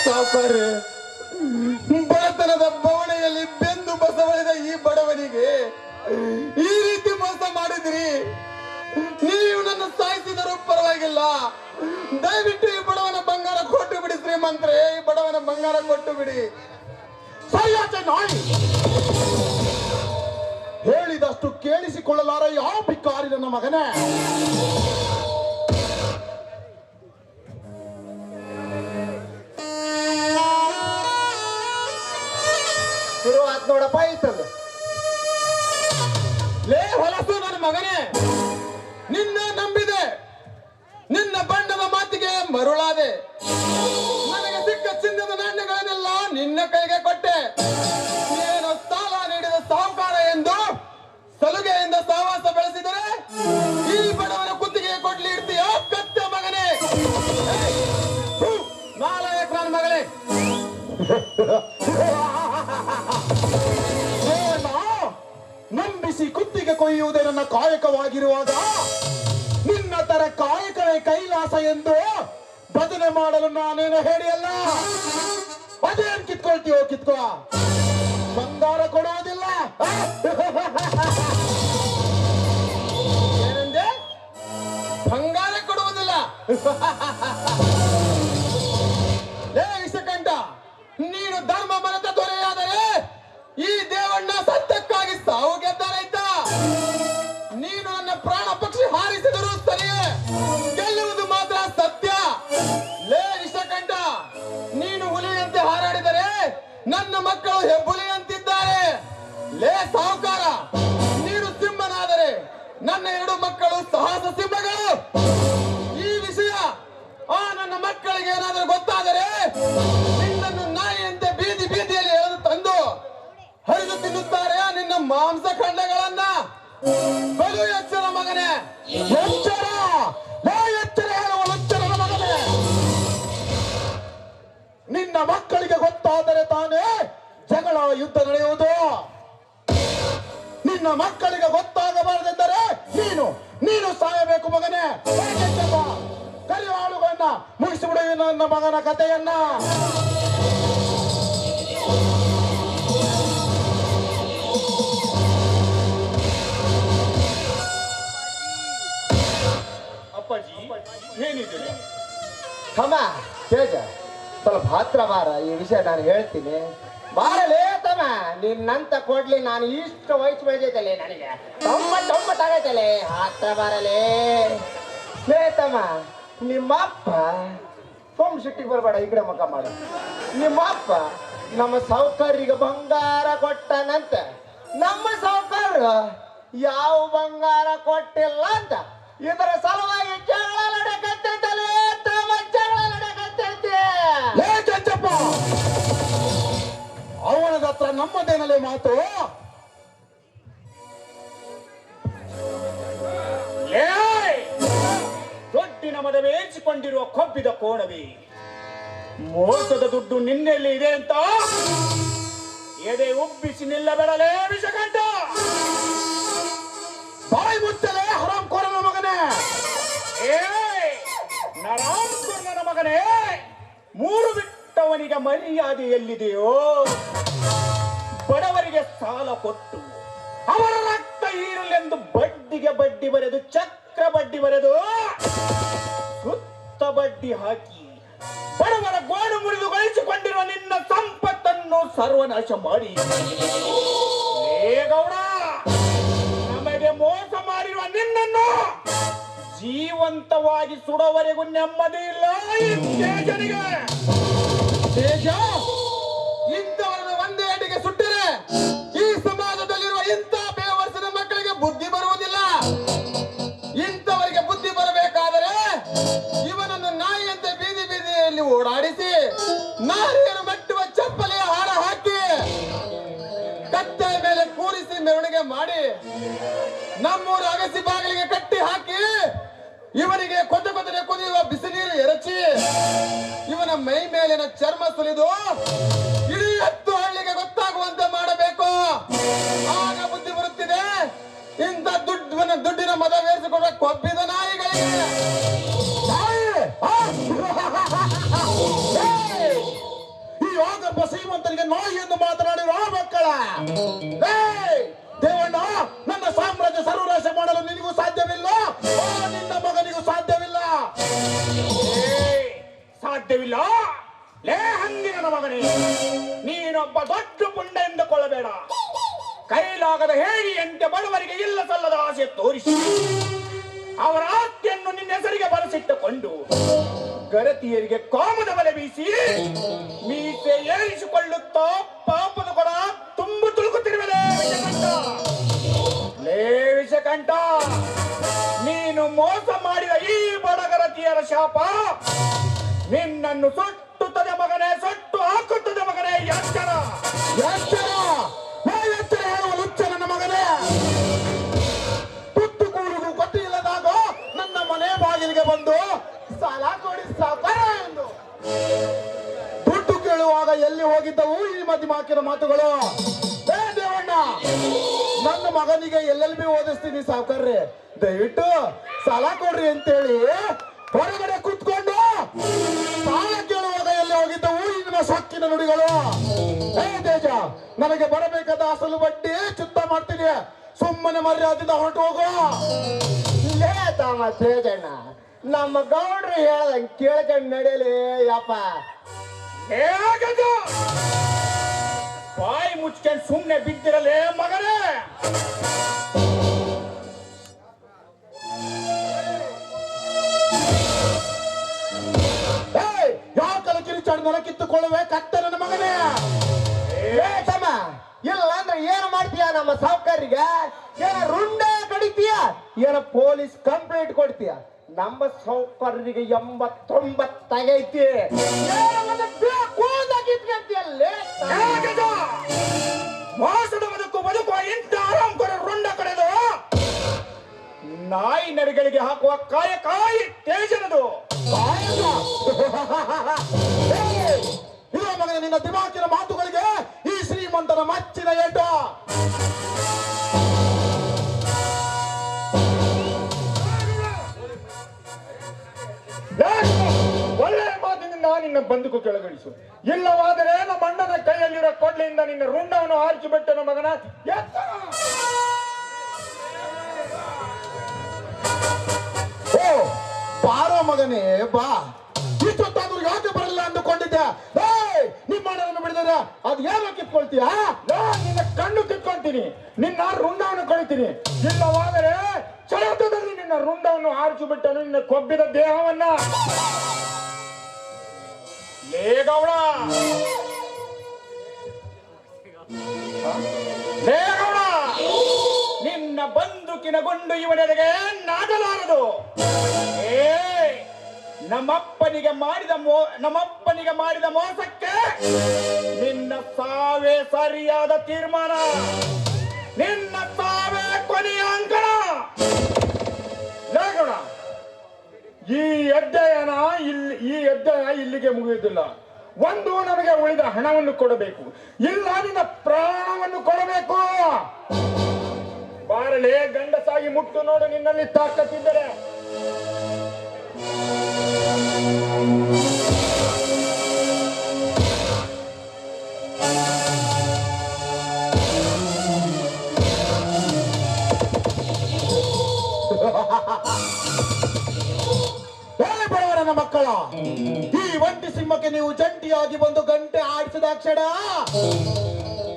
ಸಾವುಕಾರ್ರೆ, ಬಡತನದ ಬವಣೆಯಲ್ಲಿ ಬೆಂದು ಬಸವಳಿದ ಈ ಬಡವನಿಗೆ ಈ ರೀತಿ ಮೋಸ ಮಾಡಿದ್ರಿ. ನೀವು ನನ್ನ ಸಾಯಿಸಿದರೂ ಪರವಾಗಿಲ್ಲ, ದಯವಿಟ್ಟು ಈ ಬಡವನ ಬಂಗಾರ ಕೊಟ್ಟು ಬಿಡಿ ಶ್ರೀಮಂತ್ರೆ, ಈ ಬಡವನ ಬಂಗಾರ ಕೊಟ್ಟು ಬಿಡಿ. ಸರಿಯಾದ ನಾಯಿ, ಹೇಳಿದಷ್ಟು ಕೇಳಿಸಿಕೊಳ್ಳಲಾರ ಯಾವ ಬಿಕಾರಿ ನನ್ನ ಮಗನೇ. ಶುರು ಆತ್ ನೋಡಪ್ಪ ಐತಂದು. ಲೇ ಹೊಲಸು ನನ್ನ ಮಗನೇ, ನಿನ್ನ ನಂಬಿದೆ, ನಿನ್ನ ಬಣ್ಣದ ಮಾತಿಗೆ ಮರುಳಾದೆ. ನನಗೆ ಸಿಕ್ಕ ಚಿನ್ನದ ನಾಣ್ಯಗಳನ್ನೆಲ್ಲ ನಿನ್ನ ಕೈಗೆ ಕೊಟ್ಟೆ. ನೀನು ಸಾಲ ನೀಡಿದ ಸಾಹುಕಾರ ಎಂದು ಸಲುಗೆಯಿಂದ ಸಹವಾಸ ಬೆಳೆಸಿದರೆ ಈ ಬಡವನ ಕುತ್ತಿಗೆ ಕೊಡ್ಲಿ ಇರ್ತೀಯ ಕತ್ತ ಮಗನೇ. ನಾಲಾಯಕ ನನ್ನ ಮಗಳೇ. ನಂಬಿಸಿ ಕುತ್ತಿಗೆ ಕೊಯ್ಯುವುದೇ ನನ್ನ ಕಾಯಕವಾಗಿರುವಾಗ ನಿನ್ನ ತರ ಕಾಯಕವೇ ಕೈಲಾಸ ಎಂದು ಬದನೆ ಮಾಡಲು ನಾನೇನು ಹೇಳಿಯಲ್ಲ. ಅದೇನ್ ಕಿತ್ಕೊಳ್ತೀವೋ ಕಿತ್ಕೋ, ಬಂಗಾರ ಕೊಡುವುದಿಲ್ಲ. ಏನಂದೆ? ಬಂಗಾರ ಕೊಡುವುದಿಲ್ಲ? ಲೇ ವಿಷಕಂಠ, ನೀನು ಧರ್ಮ ಮನದ ದೊರೆಯಾದರೆ ಈ ದೇವಣ್ಣ ಸತ್ಯಕ್ಕಾಗಿ ಸಾವು ಗೆದ್ದಾರೈತ. ನೀನು ನನ್ನ ಪ್ರಾಣ ಪಕ್ಷಿ ಹಾರಿಸಿದರೂ ಸರಿಯೇ, ಗೆಲ್ಲುವುದು ಮಾತ್ರ ಸತ್ಯ. ಲೇ ವಿಷಕಂಠ, ನೀನು ಹುಲಿಯಂತೆ ಹಾರಾಡಿದರೆ ನನ್ನ ಮಕ್ಕಳು ಹೆಬ್ಬುಲಿಯಂತಿದ್ದಾರೆ. ಲೇ ಸಾಹುಕಾರ, ನೀನು ಸಿಂಹನಾದರೆ ನನ್ನ ಎರಡು ಮಕ್ಕಳು ಸಾಹಸ ಸಿಂಹಗಳು. ಈ ವಿಷಯ ಆ ನನ್ನ ಮಕ್ಕಳಿಗೆ ಏನಾದರೂ ಗೊತ್ತಾದರೆ ನಿನ್ನನ್ನು ನಾಯಿಯಂತೆ ಬೀದಿ ಬೀದಿಯಲ್ಲಿ ಎಳೆದು ತಂದು ಹರಿದು ತಿನ್ನುತ್ತಾರೆ ನಿನ್ನ ಮಾಂಸ ಖಂಡಗಳನ್ನ. ಬಲು ಎಚ್ಚರ ಮಗನೇ, ಎಚ್ಚರ, ಎಚ್ಚರ ಹೇಳುವ ಲುಚ್ಚರದ ಮಗನೇ. ನಿನ್ನ ಮಕ್ಕಳಿಗೆ ಗೊತ್ತಾದರೆ ತಾನೇ ಜಗಳ ಯುದ್ಧ ನಡೆಯುವುದು. ನಿನ್ನ ಮಕ್ಕಳಿಗೆ ಗೊತ್ತಾಗಬಾರದೆಂದರೆ ನೀನು ಸಾಯಬೇಕು ಮಗನೇ. ಕರೆಯುವ ಆಳುಗಳನ್ನ ಮುಗಿಸಿಬಿಡು ನನ್ನ ಮಗನ ಕಥೆಯನ್ನ. ಅಪ್ಪಾಜಿ ಏನಿದೆ? ತಮ್ಮ ತೇಜ, ಸ್ವಲ್ಪ ಹತ್ರ ಬಾರ, ಈ ವಿಷಯ ನಾನು ಹೇಳ್ತೀನಿ. ಬಾರಲೇ ತಮ್ಮ, ನಿನ್ನಂತ ಕೊಡ್ಲಿ ನಾನು ಇಷ್ಟು ವಯಸ್ಸು ಬೆಳೆದೈತಲೆ, ನನಗೆ ತೊಂಬತ್ತಾಗೈತಲೆ. ಹತ್ರ ಬಾರಲೇ. ಲೇ ತಮ್ಮ, ನಿಮ್ಮಪ್ಪ ಸೋಮ್ ಸಿಟ್ಟಿಗೆ ಬರಬೇಡ, ಈ ಕಡೆ ಮುಖ ಮಾಡು. ನಿಮ್ಮಪ್ಪ ನಮ್ಮ ಸಾಹುಕಾರರಿಗೆ ಬಂಗಾರ ಕೊಟ್ಟನಂತ, ನಮ್ಮ ಸಾಹುಕಾರರು ಯಾವ ಬಂಗಾರ ಕೊಟ್ಟಿಲ್ಲ ಅಂತ ಇದರ ಸಲುವಾಗಿ ಜಗಳ ನಡೆಕತ್ತೈತಲೇ ತಮ್ಮ, ಜಗಳ ನಡೆಕತ್ತೈತೆ. ಲೇ ಚಂಚಪ್ಪ, ಅವನದ ಹತ್ರ ನಮ್ಮದೇನಲ್ಲೇ ಮಾತು. ದೊಡ್ಡಿನ ಮದವೇರಿಸಿಕೊಂಡಿರುವ ಕೊಬ್ಬಿದ ಕೋಣವೇ, ಮೋಸದ ದುಡ್ಡು ನಿನ್ನೆಲ್ಲಿ ಇದೆ ಅಂತ ಎದೆ ಉಬ್ಬಿಸಿ ನಿಲ್ಲಬೇಡಲೇ ವಿಷಕಂಠ. ಬಾಯಿ ಮುಚ್ಚಲೇ ಹರಾಮ್ ಕೋರನ ಮಗನೇ. ಏ ನರಾಮ್ ಕೋರನ ಮಗನೇ, ಮೂರು ಬಿಟ್ಟವನಿಗೆ ಮರ್ಯಾದೆ ಎಲ್ಲಿದೆಯೋ, ಬಡವರಿಗೆ ಸಾಲ ಕೊಟ್ಟು ಅವರ ರಕ್ತ ಹೀರಲೆಂದು ಬಡ್ಡಿಗೆ ಬಡ್ಡಿ ಬರೆದು ಚಕ್ರ ಬಡ್ಡಿ ಬರೆದು ಸುತ್ತ ಬಡ್ಡಿ ಹಾಕಿ ಬಡವರ ಗೋಡು ಮುರಿದು ಗಳಿಸಿಕೊಂಡಿರುವ ನಿನ್ನ ಸಂಪತ್ತನ್ನು ಸರ್ವನಾಶ ಮಾಡಿ ಗೌಡ ನಮಗೆ ಮೋಸ ಮಾಡಿರುವ ನಿನ್ನನ್ನು ಜೀವಂತವಾಗಿ ಸುಡೋವರೆಗೂ ನೆಮ್ಮದಿ ಇಲ್ಲ ಈ ದೇಶನಿಗೆ. ದೇಶ ಇಂಥವರನ್ನು ಒಂದೇ ಅಡಿಗೆ ಸುಟ್ಟರೆ ಈ ಸಮಾಜದಲ್ಲಿರುವ ಇಂಥ ಬೇವರ್ಸದ ಮಕ್ಕಳಿಗೆ ಬುದ್ಧಿ ಬರುವುದಿಲ್ಲ. ಇಂಥವರಿಗೆ ಬುದ್ಧಿ ಬರಬೇಕಾದರೆ ಇವನನ್ನು ನಾಯಿಯಂತೆ ಬೀದಿ ಬೀದಿಯಲ್ಲಿ ಓಡಾಡಿಸಿ ನಾರಿಯನ್ನು ಮೆಟ್ಟುವ ಚಪ್ಪಲಿಯ ಹಾರ ಹಾಕಿ ಕತ್ತೆಯ ಮೇಲೆ ಕೂರಿಸಿ ಮೆರವಣಿಗೆ ಮಾಡಿ ನಮ್ಮೂರ ಅಗಸಿ ಬಾಗಿಲಿಗೆ ಕಟ್ಟಿ ಹಾಕಿ ಇವನಿಗೆ ಕೊತ್ತನೆ ಕುದಿಯುವ ಬಿಸಿ ನೀರು ಎರಚಿ ಇವನ ಮೈ ಮೇಲಿನ ಚರ್ಮ ಸುಲಿದು ಇಡೀ 10 ಹಳ್ಳಿಗೆ ಗೊತ್ತಾಗುವಂತೆ ಮಾಡಬೇಕು. ಆಗ ಬುದ್ಧಿ ಬರುತ್ತಿದೆ ಇಂಥ ದುಡ್ಡಿನ ಮದವೇರಿಸಿಕೊಂಡ ಕೊಬ್ಬಿದ ನಾಯಿಗಳಿಗೆ. ಈ ಯೋಗರ್ಭ ಶ್ರೀಮಂತನಿಗೆ ನಾಯಿ ಎಂದು ಮಾತನಾಡಿರುವ ಆ ಮಕ್ಕಳ ದೇವಣ್ಣ, ನನ್ನ ಸಾಮ್ರಾಜ್ಯ ಸರ್ವನಾಶ ಮಾಡಲು ನಿನಗೂ ಸಾಧ್ಯವಿಲ್ಲ, ನಿನ್ನ ಮಗನಿಗೂ ಸಾಧ್ಯವಿಲ್ಲ. ಸಾಧ್ಯವಿಲ್ಲ ಲೇ ಹಂದಿನ ಮಗನೇ, ನೀನೊಬ್ಬ ದೊಡ್ಡ ಪುಂಡ ಎಂದುಕೊಳ್ಳಬೇಡ. ಕೈಲಾಗದ ಹೇಳಿಯಂತೆ ಬಡವರಿಗೆ ಇಲ್ಲ ಸಲ್ಲದ ಆಸೆ ತೋರಿಸಿ ಅವರ ಆಸ್ತಿಯನ್ನು ನಿನ್ನ ಹೆಸರಿಗೆ ಬರಸಿಟ್ಟುಕೊಂಡು ಗರತಿಯರಿಗೆ ಕಾಮದ ಬಲೆ ಬೀಸಿ ಮೀಸೆ ಏರಿಸಿಕೊಳ್ಳುತ್ತಾ ಪಾಪದ ಕೊಡ ತುಂಬು ತುಳುಕುತ್ತಿರುವಲೇ ವಿಷಕಂಠ. ಲೇ ವಿಷಕಂಠ, ನೀನು ಮೋಸ ಮಾಡಿದ ಈ ಬಡಗರತಿಯರ ಶಾಪ ನಿನ್ನನ್ನು ಸುಟ್ಟುತ್ತದೆ ಮಗನೇ, ಸುಟ್ಟು ಹಾಕುತ್ತದೆ ಮಗನೇ. ಎಚ್ಚರ ಎಚ್ಚರ ಎಚ್ಚರ ಹೇಳುವ ಲುಚ್ಚ ನನ್ನ ಮಗನೇ. ತುತ್ತು ಕೂಡುಗೂ ಗೊತ್ತಿ ಇಲ್ಲದಾಗ ನನ್ನ ಮನೆ ಬಾಗಿಲಿಗೆ ಬಂದು ಸಾಲ ಕೊಡಿ ಸಾಕಾರ ಎಂದು ದುಡ್ಡು ಕೇಳುವಾಗ ಎಲ್ಲಿ ಹೋಗಿದ್ದವು ಈ ಮಧ್ಯಮಾಕಿನ ಮಾತುಗಳು? ಏ ದೇವಣ್ಣ, ನನ್ನ ಮಗನಿಗೆ LLB ಓದಿಸ್ತೀನಿ ಸಾವುಕಾರ್ರಿ, ದಯವಿಟ್ಟು ಸಾಲ ಕೊಡ್ರಿ ಅಂತೇಳಿ ಹೊರಗಡೆ ಕುತ್ಕೊಂಡು ಸಾಲ ಕೇಳುವಾಗ ಎಲ್ಲಿ ಹೋಗಿದ್ದವು ಇನ್ನ ಸೊಕ್ಕಿನ ನುಡಿಗಳು? ಏ ತೇಜ, ನನಗೆ ಬರಬೇಕಾದ ಅಸಲು ಬಡ್ಡಿ ಚುತ್ತ ಮಾಡ್ತೀನಿ, ಸುಮ್ಮನೆ ಮರ್ಯಾದಿಂದ ಹೊರಟು ಹೋಗು. ಇಲ್ಲೇ ತಮ್ಮ ತೇಜಣ್ಣ, ನಮ್ಮ ಗೌಡ್ರು ಹೇಳ್ದಂಗೆ ಕೇಳ್ಕೊಂಡು ನಡೆಯಲಿ ಯಪ್ಪ. ಬಾಯಿ ಮುಚ್ಕೊಂಡು ಸುಮ್ಮನೆ ಬಿದ್ದಿರಲೇ ಮಗನೇ. ಯಾವ ಕಲ ಕಿರಿಚಾಡು ನೆಲ ಕಿತ್ತುಕೊಳ್ಳುವೆ ಕತ್ತ ನನ್ನ ಮಗನೇ. ತಮ್ಮ, ಇಲ್ಲ ಅಂದ್ರೆ ಏನು ಮಾಡ್ತೀಯ ನಮ್ಮ ಸಾವುಕಾರಿಗೆ? ಏನ ರುಂಡ ಕಡಿತೀಯ, ಏನ ಪೊಲೀಸ್ ಕಂಪ್ಲೇಂಟ್ ಕೊಡ್ತೀಯ? ನಮ್ಮ ಸಾವುಕಾರರಿಗೆ 89 ಆಗೈತಿ. ಮೋಸದ ಬದುಕುವ ಇಂಥ ಆರಾಮ್ಕರ ರುಂಡ ಕಡೆದು ನಾಯಿ ನರಿಗಳಿಗೆ ಹಾಕುವ ಕಾಯಿ ತೇಜನದು. ಇವ ಮಗನ ನಿನ್ನ ದಿಮಾಕಿನ ಮಾತುಗಳಿಗೆ ಈ ಶ್ರೀಮಂತನ ಮಚ್ಚಿನ ಏಟು. ಒಳ್ಳೆಯ ಮಾತಿನಿಂದ ನಿನ್ನ ಬಂದುಕು ಕೆಳಗಿಳಿಸು, ಇಲ್ಲವಾದರೆ ನಮ್ಮ ಅಣ್ಣನ ಕೈಯಲ್ಲಿರೋ ಕೊಡ್ಲಿಯಿಂದ ನಿನ್ನ ರುಂಡವನ್ನು ಆರ್ಚಿ ಬಿಟ್ಟನ ಮಗನ. ಓ ಬಾರೋ ಮಗನೇ ಬಾ, ಇಷ್ಟೊತ್ತಾದ್ರೂ ಯಾಕೆ ಬರಲಿಲ್ಲ ಅಂದುಕೊಂಡಿದ್ದೆ. ನಿಮ್ಮ ಅಣ್ಣನನ್ನು ಬಿಡಿದ್ರೆ ಅದು ಏನೋ ಕಿತ್ಕೊಳ್ತೀಯ? ನಿನ್ನ ಕಣ್ಣು ಕಿತ್ಕೊಳ್ತೀನಿ, ನಿನ್ನ ರುಂಡವನ್ನು ಕಳಿತೀನಿ, ಇಲ್ಲವಾದರೆ ಚಳಕದಲ್ಲಿ ನಿನ್ನ ರುಂಡವನ್ನು ಆರಿಸಿ ಬಿಟ್ಟನು ನಿನ್ನ ಕೊಬ್ಬಿದ ದೇಹವನ್ನ. ಲೇಗೌಡ, ಲೇಗೌಡ, ನಿನ್ನ ಬಂದುಕಿನ ಗುಂಡು ಇವನೆಡೆಗೆ ನಾಗಲಾರದು. ನಮ್ಮಪ್ಪನಿಗೆ ಮಾಡಿದ ಮೋಸಕ್ಕೆ ನಿನ್ನ ಸಾವೇ ಸರಿಯಾದ ತೀರ್ಮಾನ, ನಿನ್ನ ಸಾವೇ ಕೊನೆಯ ಅಂಕಣ. ಲೇಗೌಡ, ಈ ಅಧ್ಯಾಯ ಇಲ್ಲಿಗೆ ಮುಗಿಯುವುದಿಲ್ಲ. ಒಂದು ನನಗೆ ಉಳಿದ ಹಣವನ್ನು ಕೊಡಬೇಕು, ಇಲ್ಲ ನಿನ್ನ ಪ್ರಾಣವನ್ನು ಕೊಡಬೇಕು. ಬಾರಲೇ ಗಂಡಸಾಗಿ ಮುಟ್ಟು ನೋಡು, ನಿನ್ನಲ್ಲಿ ತಾಕತ್ತಿದ್ದರೆ. ನನ್ನ ಮಕ್ಕಳ, ಈ ಒಂಟಿ ಸಿಂಹಕ್ಕೆ ನೀವು ಜಂಟಿಯಾಗಿ ಒಂದು ಗಂಟೆ ಆಡಿಸಿದ ಕ್ಷಣ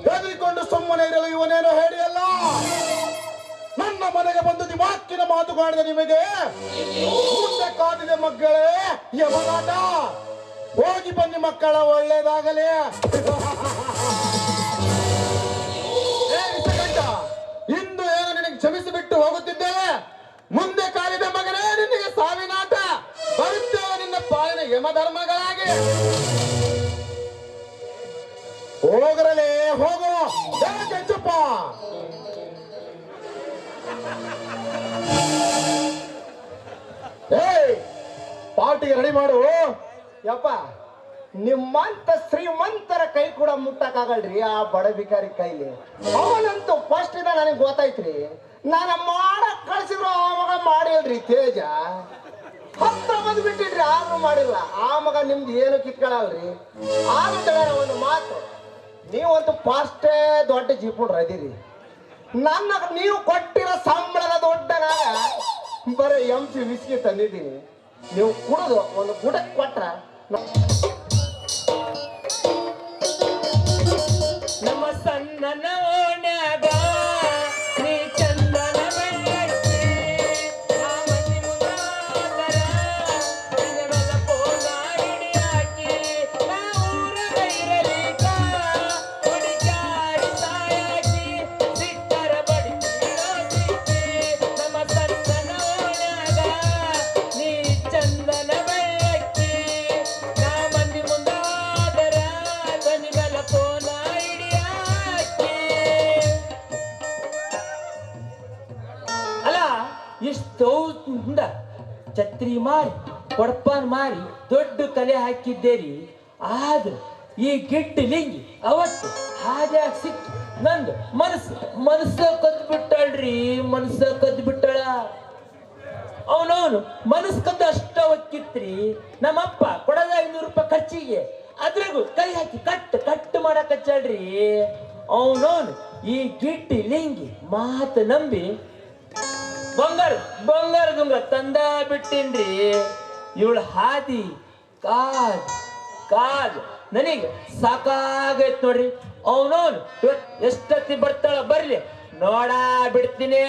ಹೆದರಿಕೊಂಡು ಸುಮ್ಮನೆ ಇರಲು ಇವನೇನೋ ಹೇಳಿಯಲ್ಲ. ನನ್ನ ಮನೆಗೆ ಬಂದು ದಿಮಾಕಿನ ಮಾತುಗಾಡಿದ ನಿಮಗೆ ಮುಂದೆ ಕಾದಿದೆ ಮಕ್ಕಳೇ ಯಮನಾಟ. ಹೋಗಿ ಬನ್ನಿ ಮಕ್ಕಳ, ಒಳ್ಳೇದಾಗಲಿ. ಇಂದು ಏನು ನಿನಗೆ ಕ್ಷಮಿಸಿ ಬಿಟ್ಟು ಹೋಗುತ್ತಿದ್ದೇವೆ. ಮುಂದೆ ಕಾಲಿದ ಮಗನೇ ನಿನಗೆ ಸಾವಿನಾಟ. ಬರುತ್ತೇವೆ ನಿನ್ನ ಪಾಲಿನ ಯಮಧರ್ಮಗಳಾಗಿ. ಹೋಗರಲೇ ಹೋಗು ಕೆಂಚಪ್ಪ. ಪಾರ್ಟಿಗೆ ರೆಡಿ ಮಾಡು. ಯಪ್ಪ, ನಿಮ್ಮಂತ ಶ್ರೀಮಂತರ ಕೈ ಕೂಡ ಮುಟ್ಟಕ್ಕಾಗಲ್ರಿ ಆ ಬಡ ಬಿಕಾರಿ ಕೈಲಿ. ಅವನಂತೂ ಫಸ್ಟ್ ಇಂದ ನನಗೆ ಗೊತ್ತಾಯ್ತ್ರಿ. ನಾನು ಮಾಡಕ್ ಕಳ್ಸಿದ್ರು ಆ ಮಗ ಮಾಡಿಲ್ರಿ ತೇಜ. ಹತ್ರ ಬಂದು ಬಿಟ್ಟಿದ್ರಿ ಆದ್ರೂ ಮಾಡಿಲ್ಲ. ಆ ಮಗ ನಿಮ್ದು ಏನು ಕಿತ್ಕೊಳ್ಳಲ್ರಿ. ಆಗುತ್ತೆ ಒಂದು ಮಾತು, ನೀವಂತೂ ಫಾಸ್ಟೇ ದೊಡ್ಡ ಜೀಪುಡ್ರು ಅದಿರಿ. ನನ್ನ ನೀವು ಕೊಟ್ಟಿರೋ ಸಂಬಳದ ದೊಡ್ಡನಾಗ ಬರೀ ಎಂಸಿ ವಿಸ್ಕಿ ತಂದಿದ್ದೀನಿ. ನೀವು ಕುಡಿದು ಒಂದು ಗುಡಕ್ಕೆ ಕೊಟ್ರ ನಮ್ಮ ಸಣ್ಣನ ಓಣ್ಯಾಗ ನೀ ಚಂದನ ಬೆಳ್ಳಕ್ಕಿ ರಾಮನಿ ಮುಖಾಂತರ ನಿನಗೆಲ್ಲ ಪೋನ ಹಿಡಿಯಾಕಿ ನಾ ಊರಾಗ ಇರಲಿಕ ಹುಡುಕಾಡಿ ಸಾಯಾಕಿ ಸಿಟ್ಟರ ಬಡಿಸಿರೋ ಸಿಕ್ಕಿ. ನಮ್ಮ ಸಣ್ಣನ ಓಣ್ಯಾಗ ನೀ ಚಂದನ ಬೆಳ್ಳಕ್ಕಿ ರಾಮನಿ ಮುಂದಾದರ ನಿನಗೆಲ್ಲ ಪೋನ ಹಿಡಿಯಾಕಿ. ಅಲ್ಲ ಇಷ್ಟು ಛತ್ರಿ ಮಾರಿ ಕೊಡಪಾನ್ ಮಾರಿ ದೊಡ್ಡ ಕಲೆ ಹಾಕಿದ್ದೇರಿ. ಆದ್ರೆ ಈ ಗಿಡ್ಡ ಲಿಂಗಿ ಅವತ್ತು ಹಾದ್ಯಾಗ ಸಿಕ್ಕಿ ನಂದು ಮನಸ್ಸ ಕದ್ದು ಬಿಟ್ಟಾಳ್ರಿ. ಮನಸ್ಸ ಕದ್ದು ಬಿಟ್ಟಾಳ. ಅವನವನು ಮನಸ್ಸು ಕದ್ದು ಅಷ್ಟ ಒಕ್ಕಿತ್ರಿ. ನಮ್ಮಪ್ಪ ಕೊಡದ 500 ರೂಪಾಯಿ ಖರ್ಚಿಗೆ ಅದ್ರಾಗು ಕೈ ಹಾಕಿ ಕಟ್ಟು ಮಾಡಕ್ ಹಚ್ಚಾಳ್ರಿ. ಅವನವನು ಈ ಗಿಡ್ಡಿ ಲಿಂಗಿ ಮಾತು ನಂಬಿ ಬಂಗಾರ ದುಂಗ ತಂದ ಬಿಟ್ಟಿನ್ರಿ. ಇವಳು ಹಾದಿ ಕಾದ್ ನನಗೆ ಸಾಕಾಗೈತ್ ನೋಡ್ರಿ. ಅವನವನು ಎಷ್ಟೊತ್ತಿ ಬರ್ತಾಳ ಬರ್ಲಿ ನೋಡಾ ಬಿಡ್ತೀನಿ.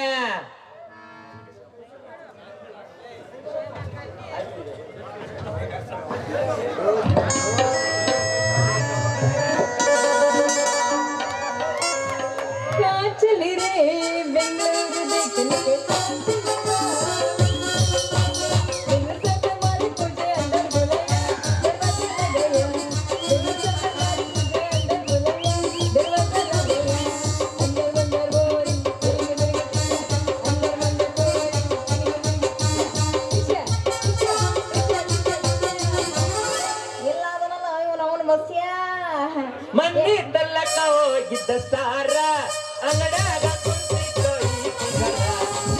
ಚಲಿ ರೇ ಬೆಂಗಳೂರು ದೇಶಕ್ಕೆ ಮನ್ನಿ ತಲ್ಲಕ ಹೋಗಿದ್ದ ಸ್ಟಾರ ಅಂಗಡ್ಯಾಗ ಕುಂತಿದ್ದೋ ಈ ಕಿಸರ.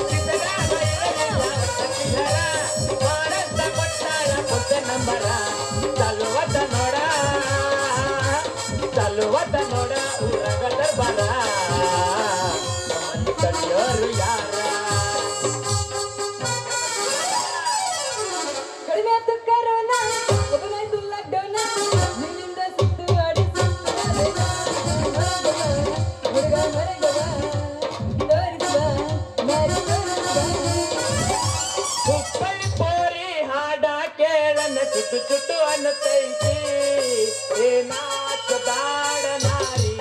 ಕಿಸರಾಗ ಇರಲಿಲ್ಲ ಒಟ್ಟ ಕಿಸರ. ಮಾಡಂತ ಕೊಟ್ಟಾಳ ಕೊಟ್ಟ ನಂಬರ. ಚಲುವದ ನೋಡ ಊರಾಗ ದರ್ಬಾರ. ನಮ್ಮನ್ನು ತಡೆಯೋರು ಯಾರ? ಕಡಿಮೆ ಆಯ್ತು ಕರೋನಾ, ಒಬ್ಬನಾಯ್ತು ಲಾಕ್ಡೌನ, ನಿನ್ನಿಂದ ಸುತ್ತುವಾಡಿ ಹುಡುಗ ಮರಗವ ತೋರಿಸುವ ಮಾರಿ ತೋರಿಸುವ. ಹುಬ್ಬಳ್ಳಿ ಪೋರಿ ಹಾಡ ಕೇಳನ ಚುಟ್ಟು ಅನ್ನತೈತಿ. ಏ ನಾಚ ಬಾಡ ನಾರಿ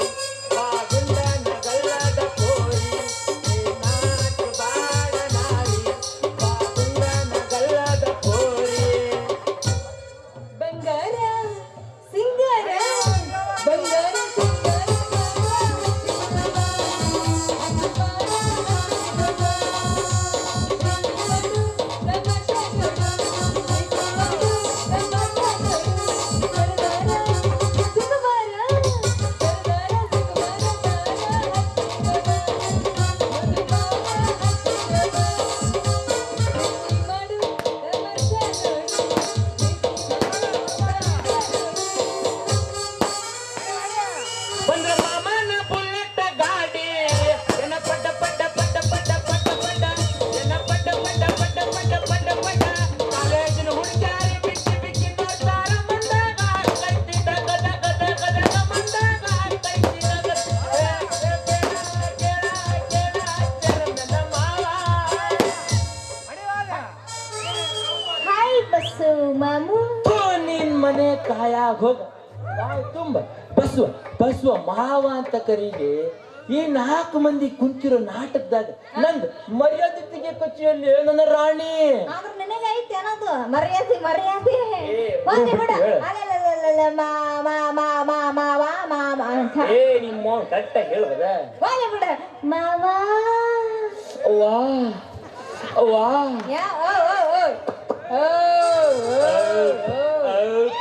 ಮ್ಯಾಗ ಹೋಗ ಬಾಯಿ ತುಂಬ ಬಸವ ಬಸವ ಮಾವ ಅಂತ ಕರೀಲಿ. ಈ 4 ಮಂದಿ ಕುಂತಿರೋ ನಾಟಕದಾಗ ನಂದು ಮರ್ಯಾದೆ ತೆಗಿಯಕಚ್ಚಿಯಲ್ಲಿ ನನ್ನ ರಾಣಿ. ಆದ್ರ ನಿನಗೆ ಐತಿ ಅನ್ನೋದು ಮರ್ಯಾದೆ ಮರ್ಯಾದೆ. ಹೋಗ್ಲಿ ಬಿಡು. ಅಲ್ಲಲ್ಲಲ್ಲಲ್ಲ ಮಾವ ಅಂತ. ನಿಮ್ಮ ಕರೆಕ್ಟಾಗಿ ಹೇಳ್ಬೋದ? ಹೋಗ್ಲಿ ಬಿಡು ಮಾವ. ಅವ್ವಾ ಅವ್ವಾ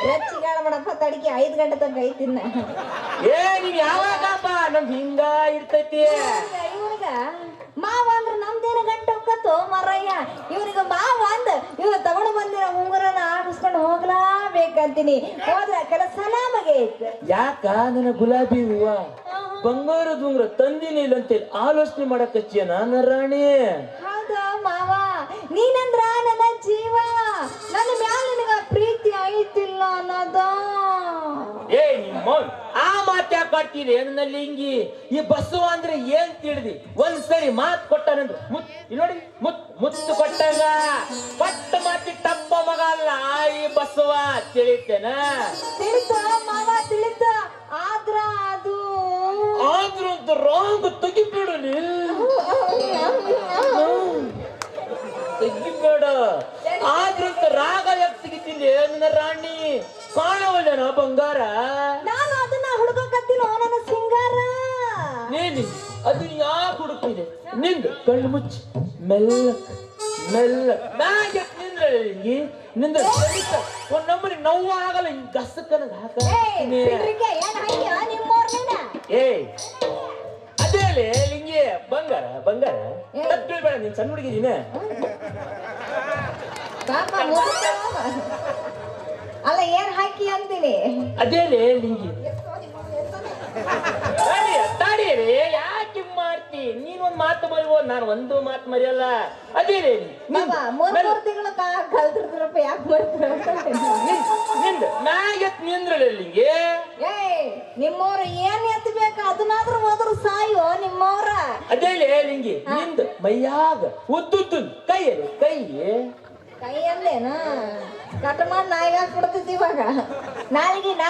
ರಚ್ಚಿಗಾಳ ಮಾಡಪ್ಪ ತಡಿಕೆ 5 ಗಂಟೆ ತನಕ ಐತಿನ್ನ. ನೀವ್ ಯಾವಾಗಪ್ಪ ನಮ್ದು ಹಿಂಗ ಇರ್ತೈತಿ. ಇವ್ರಿಗ ಮಾವ ಅಂದ್ರ ನಮ್ದೇನ ಗಂಟೆ ಹೋಗತ್ತೋ ಮರಯ್ಯ. ಇವ್ರಿಗ ಮಾವ ಅಂದ ಇವ್ರು ತಗೊಂಡು ಬಂದಿರೋ ಉಂಗುರನ ಆಡಿಸ್ಕೊಂಡು ಹೋಗ್ಲಾಬೇಕಂತೀನಿ. ಹೋದ್ರ ಕೆಲಸ ನಮಗೆ ಐತೆ. ಯಾಕ ನನ್ನ ಗುಲಾಬಿ ಹೂವ ಬಂಗಾರದ ಉಂಗುರ ತಂದಿನಿ ಇಲ್ಲ ಅಂತೇಳಿ ಆಲೋಚನೆ ಮಾಡಕಚ್ಚಿಯ ನನ್ನ ರಾಣಿ. ಹೌದು ಮಾವ, ನೀನಂದ್ರ ನನ್ನ ಜೀವ. ನನ್ನ ಮ್ಯಾಲ ನಿನಗ ಪ್ರೀತಿ ಐತಿಲ್ಲ ಅನ್ನೋದ. ನಿಮ್ಮ ಆ ಮಾತ್ ಯಾಕೆ ಆಡ್ತೀರಿ ನನ್ನ ಲಿಂಗಿ? ಈ ಬಸವ ಅಂದ್ರೆ ಏನ್ ತಿಳಿದಿ? ಒಂದ್ಸರಿ ಮಾತ್ ಕೊಟ್ಟಾನಂದ್ರೆ ನೋಡಿ ಮುತ್ತು ಕೊಟ್ಟಾಗ ಪಟ್ಟ ಮಾತಿ ಟಪ್ಪ ಮಗ ಅಲ್ಲ ಈ ಬಸವ. ತಿಳಿತೇನ? ತಿಳಿತ ಮಾವ ತಿಳಿತ. ಆದ್ರ ಅದು ಆದ್ರೂ ಅಂತ ರಾಂಗ್ ತೆಗಿಬೇಡಲಿ, ತೆಗಿಬೇಡ. ಆದ್ರಂತ ರಾಗ ಯಾಕೆ ತೆಗಿತೀನಿ ನನ್ನ ರಾಣಿ? ಕಾಣವಲ್ಲನ ಬಂಗಾರ? ನಾನು ಅದನ್ನ ಹುಡುಕಕತ್ತೀನೋ ನನ್ನ ಸಿಂಗಾರ. ನೀನು ಅದನ್ನ ಯಾಕೆ ಹುಡುಕಿದೆ? ನಿಂದು ಕಣ್ಣು ಮುಚ್ಚಿ ಮೆಲ್ಲ ನಿಂದ್ರಿ ನಿಂದ ಒಂದ್ ನಮ್ಮನಿ ನೋವು ಆಗಲ್ಲ. ಹಿಂಗ್ ಗಸಕ್ಕನದ ಹಾಕ. ಅದೇ ಲಿಂಗಿ ಬಂಗಾರ ಬಂಗಾರ ಬೇಡ. ನೀನ್ ಸಣ್ಣ ಹುಡುಗಿದೀನ. ಅಲ್ಲ ಏನ್ ಹಾಕಿ ಅಂತೀನಿ. ಅದೇಲೆ ಲಿಂಗಿ ತಾಡಿಯರಿ ಯಾಕೆ ಮಾಡ್ತಿ? ನೀನ್ ಒಂದ್ ಮಾತು ಮರಿಬೋದು, ನಾನು ಒಂದು ಮಾತು ಮರಿಯಲ್ಲ. ಅದೇಲೆ ಮೂರ್ ತಿಂಗಳು ಕಲ್ತಿರ್ತಾರಪ್ಪ ಯಾಕೆ ಮಾಡ್ತೀರ? ನಿಂದ ಮ್ಯಾಗೆತ್ ನಿಂದ್ರಲ್ಲ ಲಿಂಗಿ. ನಿಮ್ಮವ್ರ ಏನ್ ಎತ್ತಬೇಕು ಅದನ್ನಾದ್ರೂ ಹೋದ್ರು ಸಾಯೋ ನಿಮ್ಮವ್ರ. ಅದೇಲೆ ಲಿಂಗಿ ನಿಂದ ಮೈಯಾಗ ಉದ್ದುದ್ದು ಕೈಯಲ್ಲಿ ಕೈ ಅಲ್ಲೇನ ಕಟ್ ಮಾಡಿ ನಾಯಿಗೆ ಹಾಕ್ಬಿಡ್ತೈತಿ ಇವಾಗ. ನಾಲಿಗೆನ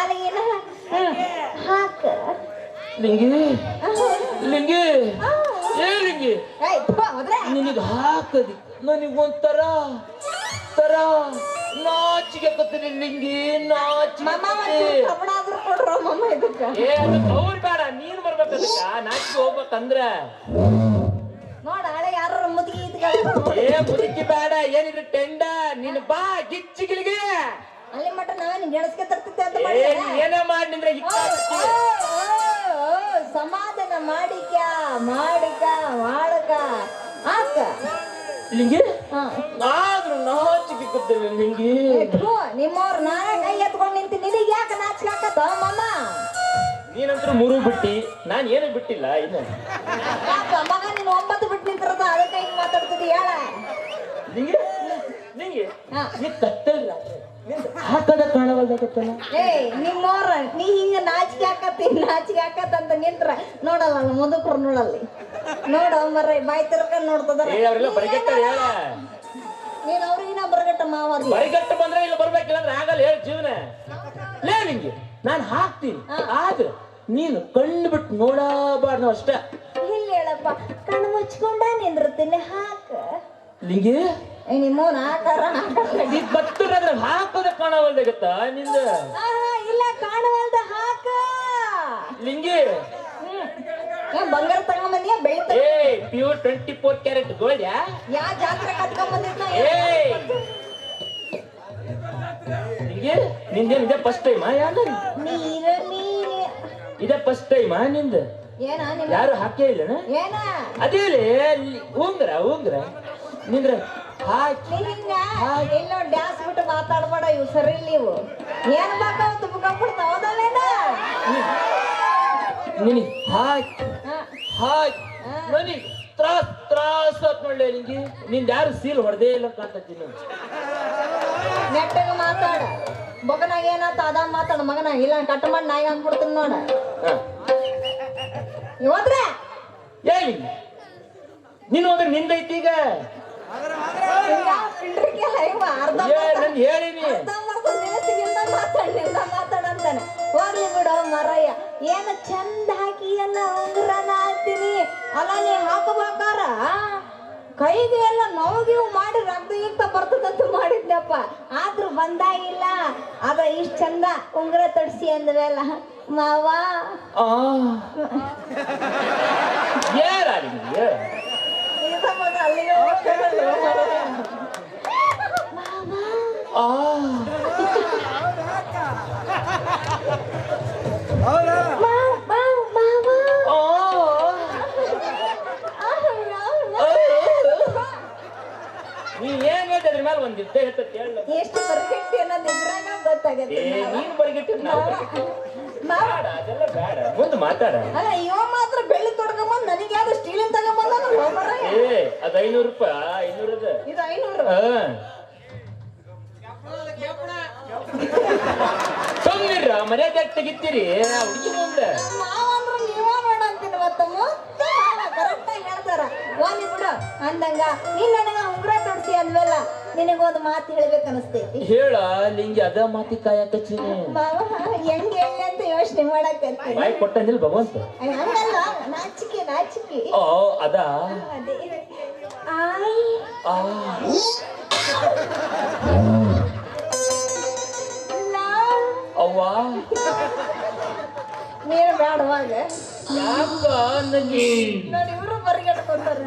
ಹಾಕ ಲಿಂಗಿ ಲಿಂಗಿ ಲಿಂಗಿ ನಿನಗ ಹಾಕದಿ ನನಗೊಂಥರ ನಾಚಿಗೆ ಕತ್ತೀನಿ ಲಿಂಗಿ. ಅವ್ರು ಬೇಡ, ನೀನ್ ಬರ್ಬೇಕು. ಅದಕ್ಕ ನಾಚಿಗೆ ಹೋಗ್ಬೇಕಂದ್ರ ನೋಡ ಹಳೆ ಯಾರು ಮುದುಕಿ ಮುದುಕಿ ಬೇಡ. ಏನಿದ್ರೆ ಟೆಂಡ ನೀನ್ ಬಾ ಗಿಚ್ಚಿಗಿಲಿಗೆ ಅಲ್ಲಿ ಮಟ್ಟ ನಾವೇನು ಗೆಳಸ್ಕೆ ತರ್ತಿದ್ದೆ ಅಂತ ಏನೇ ಮಾಡಿ ನಿಂದ್ರೆ ಸಮಾಧಾನ ಮಾಡಿಕ ಮಾಡಕ ಆಕ ಲಿಂಗಿ. ಆದ್ರೂ ನಾಚಿಕೆ ಕತ್ತೇನೆ ಲಿಂಗಿ. ನಿಮ್ಮವ್ರ ನಾನೇ ಕೈ ಎತ್ಕೊಂಡ್ ನಿಂತಿ ನಿನಗೆ ಯಾಕೆ ನಾಚಿಕೆ ಹಾಕತ್ತ ಮಮ್ಮ? ನೀನಂತ್ರ 3 ಬಿಟ್ಟಿ, ನಾನ್ ಏನು ಬಿಟ್ಟಿಲ್ಲ. ಇನ್ನು ಮಗ ನೀನು 9 ಬಿಟ್ಟು ನಿಂತಿರದ ಅದಕ್ಕೆ ಹಿಂಗ್ ಮಾತಾಡ್ತಿದ್ದಿ ಹೇಳ ನಿಂಗೆ ನೀ ಕತ್ತಲ್ಲ ಹಾಕದ ಕಾಣವಲ್ದಾಗತ್ತಲ್ಲ. ನಿಮ್ಮವ್ರ ನೀ ಹಿಂಗ ನಾಚಿಕೆ ಹಾಕತ್ತ ಅಂತ ನಿಂತ್ರ ನೋಡಲ್ಲ ಮುದುಕರು ನೋಡಲ್ಲಿ ನೋಡ ಮರ ಬಾಯಿ ತಿರ್ಕ ನೋಡ್ತದ. ಅವರೆಲ್ಲ ಬರಿಗಟ್ಟ ಹೇಳ. ನೀನ್ ಅವ್ರಿಗಿನ ಬರಗಟ್ಟ ಮಾವ ಬರಿಗಟ್ಟ ಬಂದ್ರೆ ಇಲ್ಲಿ ಬರ್ಬೇಕಿಲ್ಲ ಅಂದ್ರೆ ಆಗಲ್ಲ. ಹೇಳ ಜೀವನ ಲೇ ನಿಂಗೆ ನಾನು ಹಾಕ್ತೀನಿ. ಆದ್ರೆ ನೀನು ಕಣ್ಣು ಬಿಟ್ಟು ನೋಡಬಾರ್ದು ಅಷ್ಟ. ಇಲ್ಲ ಹೇಳಪ್ಪ, ಕಣ್ಣು ಮುಚ್ಕೊಂಡ ನಿಂದಿರ್ತೀನಿ ಹಾಕ ಲಿಂಗಿ. ನಿಮ್ಮವನ ಆಕಾರ ಬತ್ತುರಾದ್ರೆ ಹಾಕೋದ ಕಾಣವಲ್ದಾಗತ್ತ ನಿಂದ. ಇಲ್ಲ ಕಾಣವಲ್ದ ಹಾಕ ಲಿಂಗಿ. ಬಂಗಾರ ತಗೊಂಬಂದಿಯ ಬೆಳ್ತ ಪ್ಯೂರ್ 24 ಕ್ಯಾರೆಟ್ ಗೋಲ್ಡ್. ಯಾ ಜಾತ್ರೆ ಕಟ್ಕೊಂಬಂದಿದ್ನ ನಿಂದೇನ್ ಇದೇ ಫಸ್ಟ್ ಟೈಮ್? ಇದೇ ಫಸ್ಟ್ ಟೈಮ್ ನಿಂದ? ಯಾರು ಹಾಕೇ ಇಲ್ಲ ಏನ? ಅದೇಲೆ ಉಂಗ್ರ ನಿಂದ್ರ ಹಾಕಿ ಇಲ್ಲೋ ಡ್ಯಾನ್ಸ್ ಬಿಟ್ಟು ಮಾತಾಡ್ಬೇಡ. ಇವು ಸರಿ ಇಲ್ಲ. ಇವು ಏನ್ ಬೇಕಾವ ತುಂಬಿಕೊಂಡ್ಬಿಡ್ತಾವ ಹೌದಲ್ಲೇನ? ನಿನಗೆ ಹಾಕಿ ನನಗೆ ತ್ರಾಸ ನೋಡ್ಲೆ ನಿಂಗೆ. ನಿಂದ ಯಾರು ಸೀಲ್ ಹೊಡೆದೇ ಇಲ್ಲ ಕಾಣ್ತತಿ. ನೆಟ್ಟಗ ಮಾತಾಡ. ಬಗನಾಗ ಏನಾತ ಅದ ಮಾತಾಡ ಮಗನ. ಇಲ್ಲ ಕಟ್ ಮಾಡಿ ನಾಯಿ ಅಂದ್ಬಿಡ್ತೀನಿ ನೋಡ. ಹೋದ್ರೆ ಹೇಳಿ ನೀನು ಹೋದ್ರೆ ನಿಂದೈತಿ ಈಗ. ಹೇಳಿನಿ ಮಾತಾಡ ಏನ ಚಂದ ಹಾಕಿ ಎಲ್ಲ ಉಂಗುರನ ಹಾಕ್ತೀನಿ ಅಲ್ಲ ನೀ ಹಾಕಬೇಕಾರ ಕೈಗೆ ಎಲ್ಲ ನೋವು ಮಾಡಿ ರಕ್ತ ಬರ್ತದಂತ ಮಾಡಿದ್ನಪ್ಪ ಆದ್ರೂ ಬಂದಾಗಿಲ್ಲ ಅದ ಇಷ್ಟ ಚಂದ ಉಂಗುರ ತೊಡ್ಸಿ ಅಂದವೆಲ್ಲ ಮಾವ ಅಲ್ಲಿಗೆ ನೀ ಏನ್ ಹೇಳ್ತದ್ರ ಮೇಲೆ ಒಂದ್ ಯುದ್ಧ ಹೇಳ್ತತಿ ಹೇಳ ಎಷ್ಟು ಬರ್ಗಟ್ಟಿ ಅನ್ನೋದು ಇದ್ರಾಗ ಗೊತ್ತಾಗತ್ತೆ ನೀನ್ ಬರಿಗಿಟ್ಟು ಅದೆಲ್ಲ ಬೇಡ ಮುಂದೆ ಮಾತಾಡ ಅಲ್ಲ ಇವ ಮಾತ್ರ ಬೆಳ್ಳಿ ತೊಡ್ಕೊಂಬಂದ್ ನನಗೆ ಯಾವ್ದು ಸ್ಟೀಲಿನ ತಗೊಂಬಂದ ಅದ್ 500 ರೂಪಾಯಿ 500 ಇದು 500 ಸುಮ್ನಿರ ಮರ್ಯಾದೆ ತೆಗಿತೀರಿ ಹುಡುಗಿ ಮುಂದೆ ಮಾವಂದ್ರ ನೀವ ಬೇಡ ಅಂತೀನಿ ಮತ್ತಮ್ಮ ಕರೆಕ್ಟ್ ಆಗಿ ಹೇಳ್ತಾರ ಓನಿ ಬಿಡು ಅಂದಂಗ ನೀನ್ ನನಗ ಉಂಗ್ರ ತೊಡ್ಸಿ ಅಂದ್ವಲ್ಲ ನಿನಗೊಂದು ಮಾತು ಹೇಳ್ಬೇಕು ಅನಸ್ತೈತಿ ಹೇಳ ಲಿಂಗಿ ಅದ ಮಾತಿ ಕಾಯಕಚ್ಚಿನಿ ಮಾವ ಹೆಂಗ್ ಹೇಳಿ ಅಂತ ಯೋಚನೆ ಮಾಡಕತ್ತೀನಿ ಬಾಯಿ ಕೊಟ್ಟಂದಿಲ್ಲ ಭಗವಂತ ಹಂಗಲ್ಲ ನಾಚಿಕೆ ಓ ಅದ ಅದೇ ಆಯ್ ಅವ್ವಾ ನೀನು ಬೇಡವಾಗ ಯಾಕ ನನಗೆ ನೋಡಿ ಇವರು ಬರ್ಗೆಟ್ಕೊಂತಾರ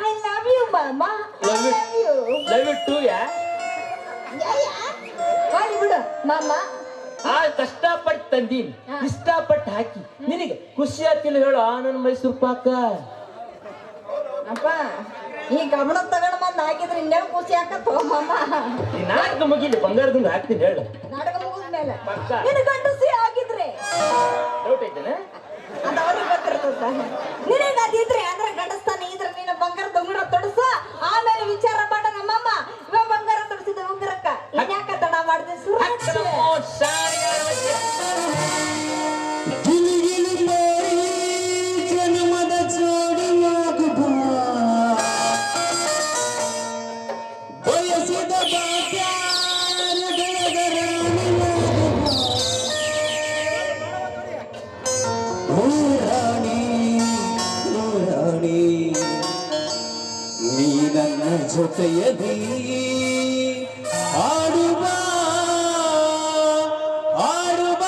ಐ ಲವ್ ಯು ಮಾಮಾ ಲವ್ ಇಟ್ ಟು ಯಾ ಹೋಗಿ ಬಿಡು ಮಾಮ ಆ ಕಷ್ಟಪಟ್ಟು ತಂದೀನಿ ಇಷ್ಟಪಟ್ಟು ಹಾಕಿ ನಿನಗೆ ಖುಷಿ ಆಗ್ತಿಲ್ಲ ಹೇಳು ನನ್ನ ಮೈಸೂರು ಪಾಕ ಅಪ್ಪ ಈ ಗಮನ ತಗೊಂಡ್ ಬಂದ್ ಹಾಕಿದ್ರೆ ಇನ್ನೇನು ಖುಷಿ ಆಕತ್ತ ಮಾಮ ಈ ನಾಟಕ ಮುಗಿಲಿ ಬಂಗಾರದಿಂದ ಹಾಕ್ತೀನಿ ಹೇಳು ನಾಟಕ ಮುಗಿದ್ಮೇಲೆ ಪಕ್ಕ ನಿನ್ನ ಗಂಡಸಿ ಆಗಿದ್ರೆ ಡೌಟ್ ಐತೇನೆ ಅದು ಅವ್ರಿಗೆ ಗೊತ್ತಿರ್ತದ ನಿನಗೆ ಅದಿದ್ರೆ ಅಂದ್ರೆ ಗಂಡಸ್ತಾನ ಇದ್ರೆ ನೀನು ಬಂಗಾರ ಉಂಗುರ ತೊಡಸ ಆಮೇಲೆ ವಿಚಾರ ಮಾಡ ನಮ್ಮಮ್ಮ ಇವ ಬಂಗಾರ ತೊಡಸಿದ ಉಂಗುರಕ್ಕ ಇನ್ಯಾಕ ತಡ ಮಾಡಿದೆ ನೀ ನನ್ನ ಜೊತೆಯದಿ ಆಡುವ ಆಡುವ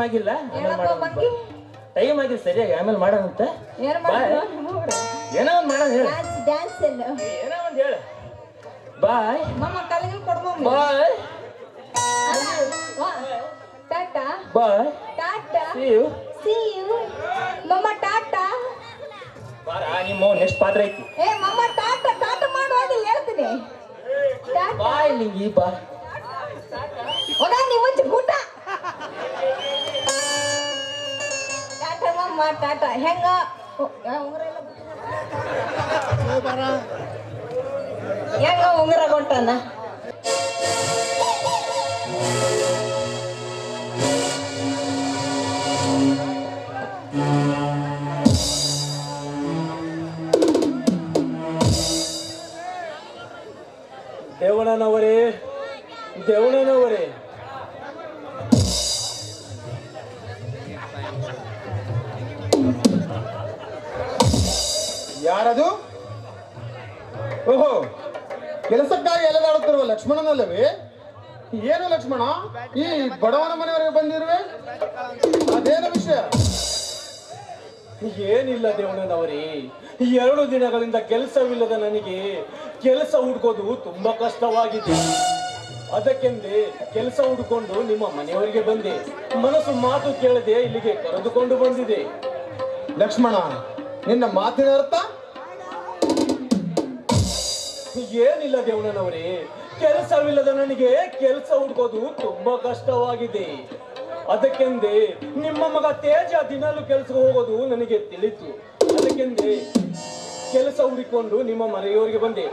ಆಗಿಲ್ಲ, ಏನಪ್ಪ ಮಂಕಿ ಟೈಮ್ ಆಗಿದೆ ಸರಿಯಾಗಿ, ಆಮೇಲೆ ಮಾಡೋಣಂತ. ಏನ್ ಮಾಡ್ತೀರ ನಿಮ್ಮವ್ರು? ಏನೋ ಒಂದ್ ಮಾಡೋಣ ಹೇಳ, ಡ್ಯಾನ್ಸ್ ಎಲ್ಲ ಏನೋ ಒಂದ್ ಹೇಳ. ಬಾಯ್ ಮಮ್ಮ ಕಲಿಗೆ ಕೊಡ್ಮಮ್ಮ ಬಾಯ್ ಟಾಟಾ ಬಾಯ್ Tata see you. see you ಮಮ್ಮ ಟಾಟಾ ಬಾರ ನಿಮ್ಮ ನೆಕ್ಸ್ಟ್ ಪಾತ್ರ ಐತಿ. ಏ ಮಮ್ಮ ಟಾಟಾ ಟಾಟಾ ಮಾಡುವಾಗ ಹೇಳ್ತೀನಿ ಟಾಟಾ ಬಾಯ್ ನಿಂಗಿ ಬಾ. ಒಡ ನೀವು ಒಂದು ಗುಡ್ಡ ಟಾಟಾ ಮಮ್ಮ ಟಾಟಾ ಹೆಂಗ ಹೆಂಗ ಉಂಗುರ ಕೊಟ್ಟಾನ ದೇವಣ್ಣನವರೇ, ದೇವಣ್ಣನವರೇ, ಯಾರದು? ಓಹೋ, ಕೆಲಸಕ್ಕಾಗಿ ಎಲೆದಾಡುತ್ತಿರುವ ಲಕ್ಷ್ಮಣನಲ್ಲವೇ? ಏನು ಲಕ್ಷ್ಮಣ, ಈ ಬಡವನ ಮನೆಯವರೆಗೆ ಬಂದಿರುವೆ? ಅದೇನು ವಿಷಯ? ಏನಿಲ್ಲ ದೇವಣ್ಣನವರೇ, 2 ದಿನಗಳಿಂದ ಕೆಲಸವಿಲ್ಲದ ನನಗೆ ಕೆಲಸ ಹುಡುಕೋದು ತುಂಬಾ ಕಷ್ಟವಾಗಿದೆ. ಅದಕ್ಕೆಂದೇ ಕೆಲಸ ಹುಡುಕೊಂಡು ನಿಮ್ಮ ಮನೆಯವರಿಗೆ ಬಂದೆ. ಮನಸ್ಸು ಮಾತು ಕೇಳದೆ ಇಲ್ಲಿಗೆ ಕರೆದುಕೊಂಡು ಬಂದಿದೆ. ಲಕ್ಷ್ಮಣ, ನಿನ್ನ ಮಾತಿನ ಅರ್ಥ? ಏನಿಲ್ಲ ದೇವಣ್ಣನವರೇ, ಕೆಲಸವಿಲ್ಲದ ನನಗೆ ಕೆಲಸ ಹುಡುಕೋದು ತುಂಬಾ ಕಷ್ಟವಾಗಿದೆ. ಅದಕ್ಕೆಂದೇ ನಿಮ್ಮ ಮಗ ತೇಜ ದಿನಾಲು ಕೆಲಸಕ್ಕೆ ಹೋಗೋದು ನನಗೆ ತಿಳಿತು. ಅದಕ್ಕೆಂದೇ ಕೆಲಸ ಹುಡುಕೊಂಡು ನಿಮ್ಮ ಮನೆಯವರಿಗೆ ಬಂದೆ.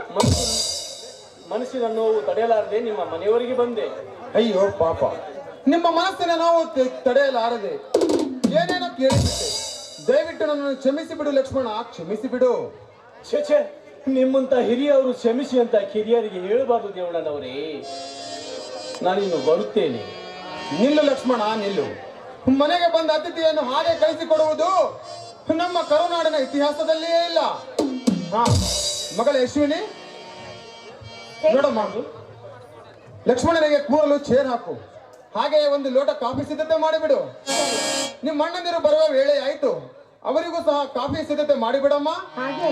ಮನಸ್ಸಿನ ನೋವು ತಡೆಯಲಾರದೆ ನಿಮ್ಮ ಮನೆಯವರಿಗೆ ಬಂದೆ. ಅಯ್ಯೋ ಪಾಪ, ನಿಮ್ಮ ಮನಸ್ಸಿನ ನೋವು ತಡೆಯಲಾರದೆ ಏನೇನೋ ಕೇಳಿಬಿಟ್ಟೆ. ದಯವಿಟ್ಟು ನನ್ನನ್ನು ಕ್ಷಮಿಸಿ ಬಿಡು ಲಕ್ಷ್ಮಣ, ಕ್ಷಮಿಸಿ ಬಿಡು. ಛೇ, ನಿಮ್ಮಂತ ಹಿರಿಯವರು ಕ್ಷಮಿಸಿ ಅಂತ ಕಿರಿಯರಿಗೆ ಹೇಳಬಾರ್ದು ದೇವಣ್ಣನವರೇ. ನಾನಿನ್ನು ಬರುತ್ತೇನೆ. ನಿಲ್ಲು ಲಕ್ಷ್ಮಣ, ನಿಲ್ಲು. ಮನೆಗೆ ಬಂದ ಅತಿಥಿಯನ್ನು ಹಾಗೆ ಕಳಿಸಿಕೊಡುವುದು ನಮ್ಮ ಕರುನಾಡಿನ ಇತಿಹಾಸದಲ್ಲಿಯೇ ಇಲ್ಲ. ಹಾ ಮಗಳ ಯಶ್ವಿನಿ, ನೋಡಮ್ಮ, ಲಕ್ಷ್ಮಣನಿಗೆ ಕೂರಲು ಚೇರ್ ಹಾಕು. ಹಾಗೆ ಒಂದು ಲೋಟ ಕಾಫಿ ಸಿದ್ಧತೆ ಮಾಡಿಬಿಡು. ನಿಮ್ಮ ಅಣ್ಣಂದಿರು ಬರುವ ವೇಳೆ ಆಯ್ತು, ಅವರಿಗೂ ಸಹ ಕಾಫಿ ಸಿದ್ಧತೆ ಮಾಡಿಬಿಡಮ್ಮ. ಹಾಗೆ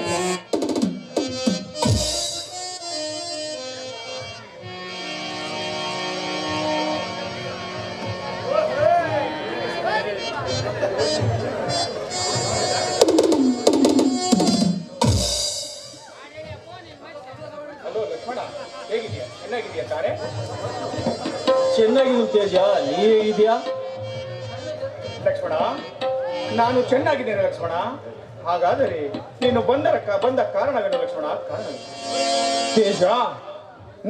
ಹೇಗಿದ್ಯಾ? ಚೆನ್ನಾಗಿದ್ಯಾ ತಾರೆ? ಚೆನ್ನಾಗಿದ್ದು ತೇಜ, ನೀ ಹೇಗಿದ್ಯಾ? ಲಕ್ಷ್ಮಣ, ನಾನು ಚೆನ್ನಾಗಿದ್ದೇನೆ ಲಕ್ಷ್ಮಣ. ಹಾಗಾದರೆ ನೀನು ಬಂದ ಕಾರಣವೇನು ಲಕ್ಷ್ಮಣ? ಕಾರಣ ತೇಜ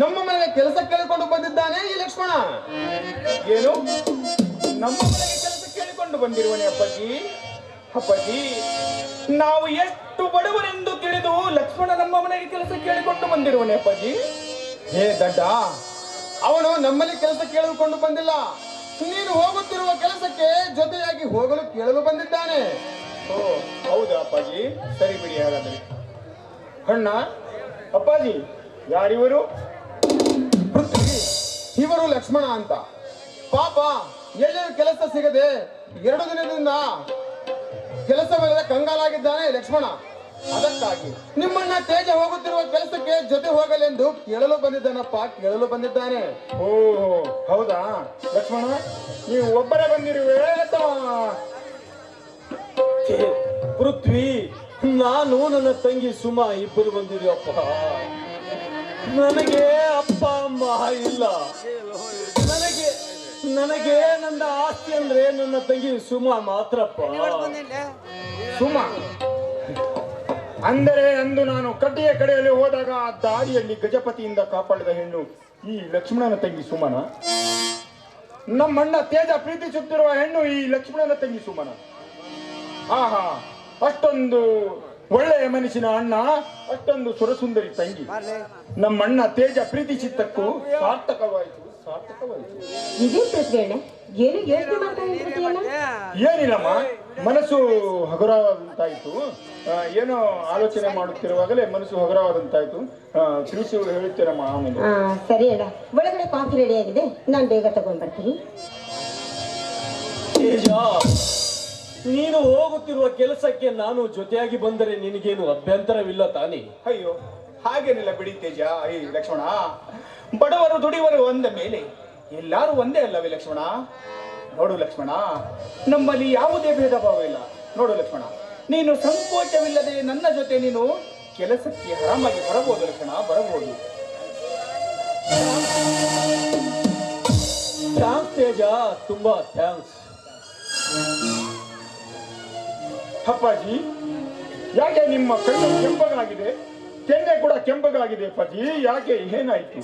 ನಮ್ಮ ಮನೆಗೆ ಕೆಲಸ ಕೇಳಿಕೊಂಡು ಬಂದಿದ್ದಾನೆ ಈ ಲಕ್ಷ್ಮಣ. ಏನು? ನಮ್ಮ ಮನೆಗೆ ಕೆಲಸ ಕೇಳಿಕೊಂಡು ಬಂದಿರುವನೇ ಅಪ್ಪಾಜಿ? ಅಪ್ಪಾಜಿ, ನಾವು ಎಷ್ಟು ಬಡವರೆಂದು ತಿಳಿದು ಲಕ್ಷ್ಮಣ ನಮ್ಮ ಮನೆಗೆ ಕೆಲಸ ಕೇಳಿಕೊಂಡು ಬಂದಿರುವನೇ ಅಪ್ಪಾಜಿ? ಹೇ ದಡ್ಡ, ಅವನು ನಮ್ಮಲ್ಲಿ ಕೆಲಸ ಕೇಳಿಕೊಂಡು ಬಂದಿಲ್ಲ. ನೀನು ಹೋಗುತ್ತಿರುವ ಕೆಲಸಕ್ಕೆ ಜೊತೆಯಾಗಿ ಹೋಗಲು ಕೇಳಲು ಬಂದಿದ್ದಾನೆ. ಓ ಹೌದಾ ಅಪ್ಪಾಜಿ? ಸರಿ ಬಿಡಿ. ಹಾಗಾದರೆ ಅಣ್ಣ, ಅಪ್ಪಾಜಿ, ಯಾರಿವರು? ಪೃಥ್ವಿ, ಇವರು ಲಕ್ಷ್ಮಣ ಅಂತ. ಪಾಪ ಎಲ್ಲರೂ ಕೆಲಸ ಸಿಗದೆ 2 ದಿನದಿಂದ ಕೆಲಸವಿಲ್ಲದೆ ಕಂಗಾಲಾಗಿದ್ದಾನೆ ಲಕ್ಷ್ಮಣ. ಅದಕ್ಕಾಗಿ ನಿಮ್ಮನ್ನ ತೇಜ ಹೋಗುತ್ತಿರುವ ಕೆಲಸಕ್ಕೆ ಜೊತೆ ಹೋಗಲೆಂದು ಕೇಳಲು ಬಂದಿದ್ದಾನಪ್ಪ, ಕೇಳಲು ಬಂದಿದ್ದಾನೆ. ಓ ಹೌದಾ ಲಕ್ಷ್ಮಣ, ನೀವು ಒಬ್ಬರೇ ಬಂದಿರುವೆ ಅಥವಾ? ಪೃಥ್ವಿ, ನಾನು ನನ್ನ ತಂಗಿ ಸುಮಾ ಇಬ್ಬರು ಬಂದಿದ್ದೀವಪ್ಪ. ನನಗೆ ಅಪ್ಪ ಅಮ್ಮ ಇಲ್ಲ. ನನಗೆ ನನ್ನ ಆಸ್ತಿ ಅಂದ್ರೆ ನನ್ನ ತಂಗಿ ಸುಮಾ ಮಾತ್ರಪ್ಪ. ಸುಮಾ ಅಂದರೆ ಅಂದು ನಾನು ಕಡ್ಡಿಯ ಕಡೆಯಲ್ಲಿ ಹೋದಾಗ ಆ ದಾರಿಯಲ್ಲಿ ಗಜಪತಿಯಿಂದ ಕಾಪಾಡಿದ ಹೆಣ್ಣು ಈ ಲಕ್ಷ್ಮಣನ ತಂಗಿ ಸುಮನ? ನಮ್ಮಣ್ಣ ತೇಜ ಪ್ರೀತಿಸುತ್ತಿರುವ ಹೆಣ್ಣು ಈ ಲಕ್ಷ್ಮಣನ ತಂಗಿ ಸುಮನ? ಆಹಾ, ಅಷ್ಟೊಂದು ಒಳ್ಳೆಯ ಮನಸ್ಸಿನ ಅಣ್ಣ, ಅಷ್ಟೊಂದು ಸುರಸುಂದರಿ ತಂಗಿ. ನಮ್ಮಣ್ಣ ತೇಜ ಪ್ರೀತಿಸಿದ್ದಕ್ಕೂ ಸಾರ್ಥಕವಾಯಿತು, ಸಾರ್ಥಕವಾಯಿತು. ಇದೇ ಪ್ರಶ್ನೆ ಏನು ಯೋಚನೆ ಮಾಡ್ತಾ ಇದ್ದೀಯಲ್ಲ? ಏನಿಲ್ಲಮ್ಮ, ಮನಸ್ಸು ಹಗುರವಾದಂತಾಯ್ತು. ಏನೋ ಆಲೋಚನೆ ಮಾಡುತ್ತಿರುವಾಗಲೇ ಮನಸ್ಸು ಹಗುರವಾದಂತಾಯ್ತು. ತಿಳಿಸಿ ಹೇಳುತ್ತೀರಮ್ಮ ಆಮೇಲೆ. ಸರಿ ಅಣ್ಣ, ಒಳಗಡೆ ಕಾಫಿ ರೆಡಿ ಆಗಿದೆ, ನಾನು ಬೇಗ ತಗೊಂಡ್ ಬರ್ತೀನಿ. ತೇಜ, ನೀನು ಹೋಗುತ್ತಿರುವ ಕೆಲಸಕ್ಕೆ ನಾನು ಜೊತೆಯಾಗಿ ಬಂದರೆ ನಿನಗೇನು ಅಭ್ಯಂತರವಿಲ್ಲ ತಾನೇ? ಅಯ್ಯೋ ಹಾಗೇನಿಲ್ಲ ಬಿಡಿ ತೇಜ. ಲಕ್ಷ್ಮಣ, ಬಡವರು ದುಡಿವರು ಅಂದ ಮೇಲೆ ಎಲ್ಲರೂ ಒಂದೇ ಅಲ್ಲವೇ ಲಕ್ಷ್ಮಣ? ನೋಡು ಲಕ್ಷ್ಮಣ, ನಮ್ಮಲ್ಲಿ ಯಾವುದೇ ಭೇದ ಭಾವ ಇಲ್ಲ. ನೋಡು ಲಕ್ಷ್ಮಣ, ನೀನು ಸಂಕೋಚವಿಲ್ಲದೆ ನನ್ನ ಜೊತೆ ನೀನು ಕೆಲಸಕ್ಕೆ ಆರಾಮಾಗಿ ಬರಬಹುದು ಲಕ್ಷ್ಮಣ, ಬರಬಹುದು. ಥ್ಯಾಂಕ್ಸ್ ತೇಜ, ತುಂಬಾ ಥ್ಯಾಂಕ್ಸ್. ಅಪ್ಪಾಜಿ, ಯಾಕೆ ನಿಮ್ಮ ಕಣ್ಣು ಕೆಂಪಗಾಗಿದೆ? ಕೆನ್ನೆ ಕೂಡ ಕೆಂಪಗಾಗಿದೆ ಅಪ್ಪಾಜಿ, ಯಾಕೆ? ಏನಾಯ್ತು?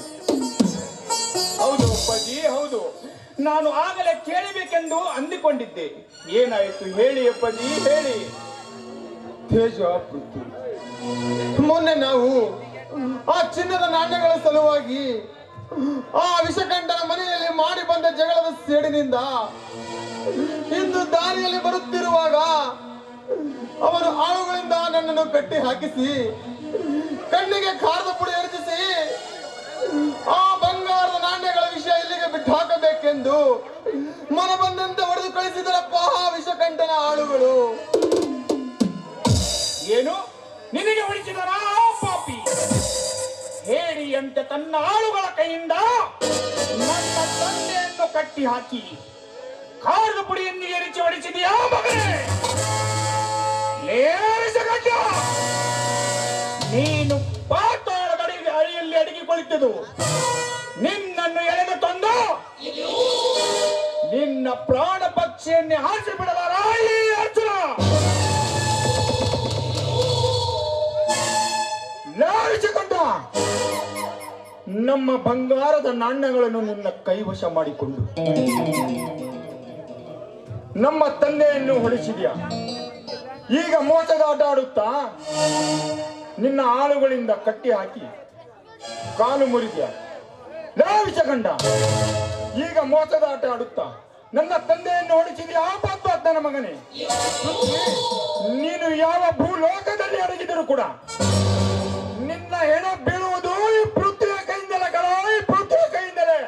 ಹೌದು ಅಪ್ಪಾಜಿ, ಹೌದು. ನಾನು ಆಗಲೇ ಕೇಳಬೇಕೆಂದು ಅಂದುಕೊಂಡಿದ್ದೆ. ಏನಾಯ್ತು ಹೇಳಿ ಅಪ್ಪಾಜಿ, ಹೇಳಿ. ತೇಜ ಪೃಥ್ವಿ, ಮೊನ್ನೆ ನಾವು ಆ ಚಿನ್ನದ ನಾಣ್ಯಗಳ ಸಲುವಾಗಿ ಆ ವಿಷಕಂಠನ ಮನೆಯಲ್ಲಿ ಮಾಡಿ ಬಂದ ಜಗಳದ ಸೇಡಿನಿಂದ ಇಂದು ದಾರಿಯಲ್ಲಿ ಬರುತ್ತಿರುವಾಗ ಅವನು ಆಳುಗಳಿಂದ ನನ್ನನ್ನು ಕಟ್ಟಿ ಹಾಕಿಸಿ ಕಣ್ಣಿಗೆ ಖಾರದ ಪುಡಿ ಎರಚಿಸಿ ಆ ಬಂಗಾರದ ನಾಣ್ಯಗಳ ವಿಷಯ ಇಲ್ಲಿಗೆ ಬಿಟ್ಟು ಹಾಕಬೇಕೆಂದು ಮನ ಬಂದಂತೆ ಹೊಡೆದು ಕಳಿಸಿದರಪ್ಪ ಆ ವಿಷಕಂಠನ ಆಳುಗಳು. ಏನು ನಿನಗೆ ಉಳಿಸಿದರ ಪಾಪಿ? ಹೇಡಿಯಂತೆ ತನ್ನ ಆಳುಗಳ ಕೈಯಿಂದ ನನ್ನ ತಂದೆಯನ್ನು ಕಟ್ಟಿ ಹಾಕಿ ಖಾರದ ಪುಡಿಯನ್ನು ಎರಚಿ ಹೊಡಿಸಿದೆಯಾ ಮಗನೇ? ನೀನು ಪಾತಾಳದ ಅಡಿಯಲ್ಲಿ ಅಡಗಿಕೊಳ್ಳುತ್ತಿದ್ದು ನಿನ್ನನ್ನು ಎಳೆದು ತಂದು ನಿನ್ನ ಪ್ರಾಣ ಪಕ್ಷಿಯನ್ನೇ ಹಾಸಿ ಬಿಡಲಾರ ಈ ಅರ್ಜುನ. ಲಾರಿಸಿಕೊಂಡ ನಮ್ಮ ಬಂಗಾರದ ನಾಣ್ಯಗಳನ್ನು ನಿನ್ನ ಕೈವಶ ಮಾಡಿಕೊಂಡು ನಮ್ಮ ತಂದೆಯನ್ನು ಹೊಡಿಸಿದ್ಯಾ. ಈಗ ಮೋಸದ ಆಟ ಆಡುತ್ತಾ ನಿನ್ನ ಆಳುಗಳಿಂದ ಕಟ್ಟಿ ಹಾಕಿ ಕಾಲು ಮುರಿದ್ಯಾ. ಲಾವಿಸಗಂಡ, ಈಗ ಮೋಸದ ಆಟ ಆಡುತ್ತಾ ನನ್ನ ತಂದೆಯನ್ನು ಹೊಡಿಸಿದ್ಯಾ ಪಾಪಾತ್ಮನ ಮಗನೇ. ನೀನು ಯಾವ ಭೂಲೋಕದಲ್ಲಿ ಅಡಗಿದರೂ ಕೂಡ ನಿನ್ನ ಹೆಣ ಬೀಳುವುದು ಈ ಪೃಥ್ವಿಯ ಕೈಯಿಂದಲೇ ಕಣ, ಈ ಪೃಥ್ವಿಯ ಕೈಯಿಂದಲೇ.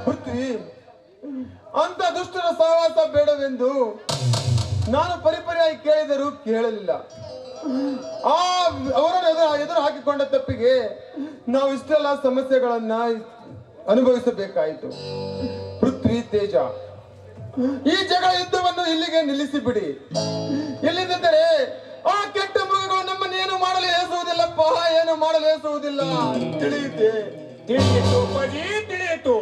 ಪೃಥ್ವಿ ಅಂತ ದುಷ್ಟರ ಸಹವಾಸ ಬೇಡವೆಂದು ನಾನು ಪರಿಪರಿಯಾಗಿ ಕೇಳಿದರೂ ಕೇಳಲಿಲ್ಲ. ಅವರನ್ನು ಎದುರು ಹಾಕಿಕೊಂಡ ತಪ್ಪಿಗೆ ನಾವು ಇಷ್ಟೆಲ್ಲ ಸಮಸ್ಯೆಗಳನ್ನ ಅನುಭವಿಸಬೇಕಾಯಿತು. ಪೃಥ್ವಿ, ತೇಜ, ಈ ಜಗಳ ಯುದ್ಧವನ್ನು ಇಲ್ಲಿಗೆ ನಿಲ್ಲಿಸಿ ಬಿಡಿ. ಎಲ್ಲಿದ್ದರೆ ಆ ಕೆಟ್ಟ ಮೃಗಗಳು ನಮ್ಮನ್ನು ಏನು ಮಾಡಲು ಹೇಸುವುದಿಲ್ಲಪ್ಪ, ಏನು ಮಾಡಲು ಹೇಸುವುದಿಲ್ಲ. ತಿಳಿಯಿತು ತಿಳಿಯಿತು.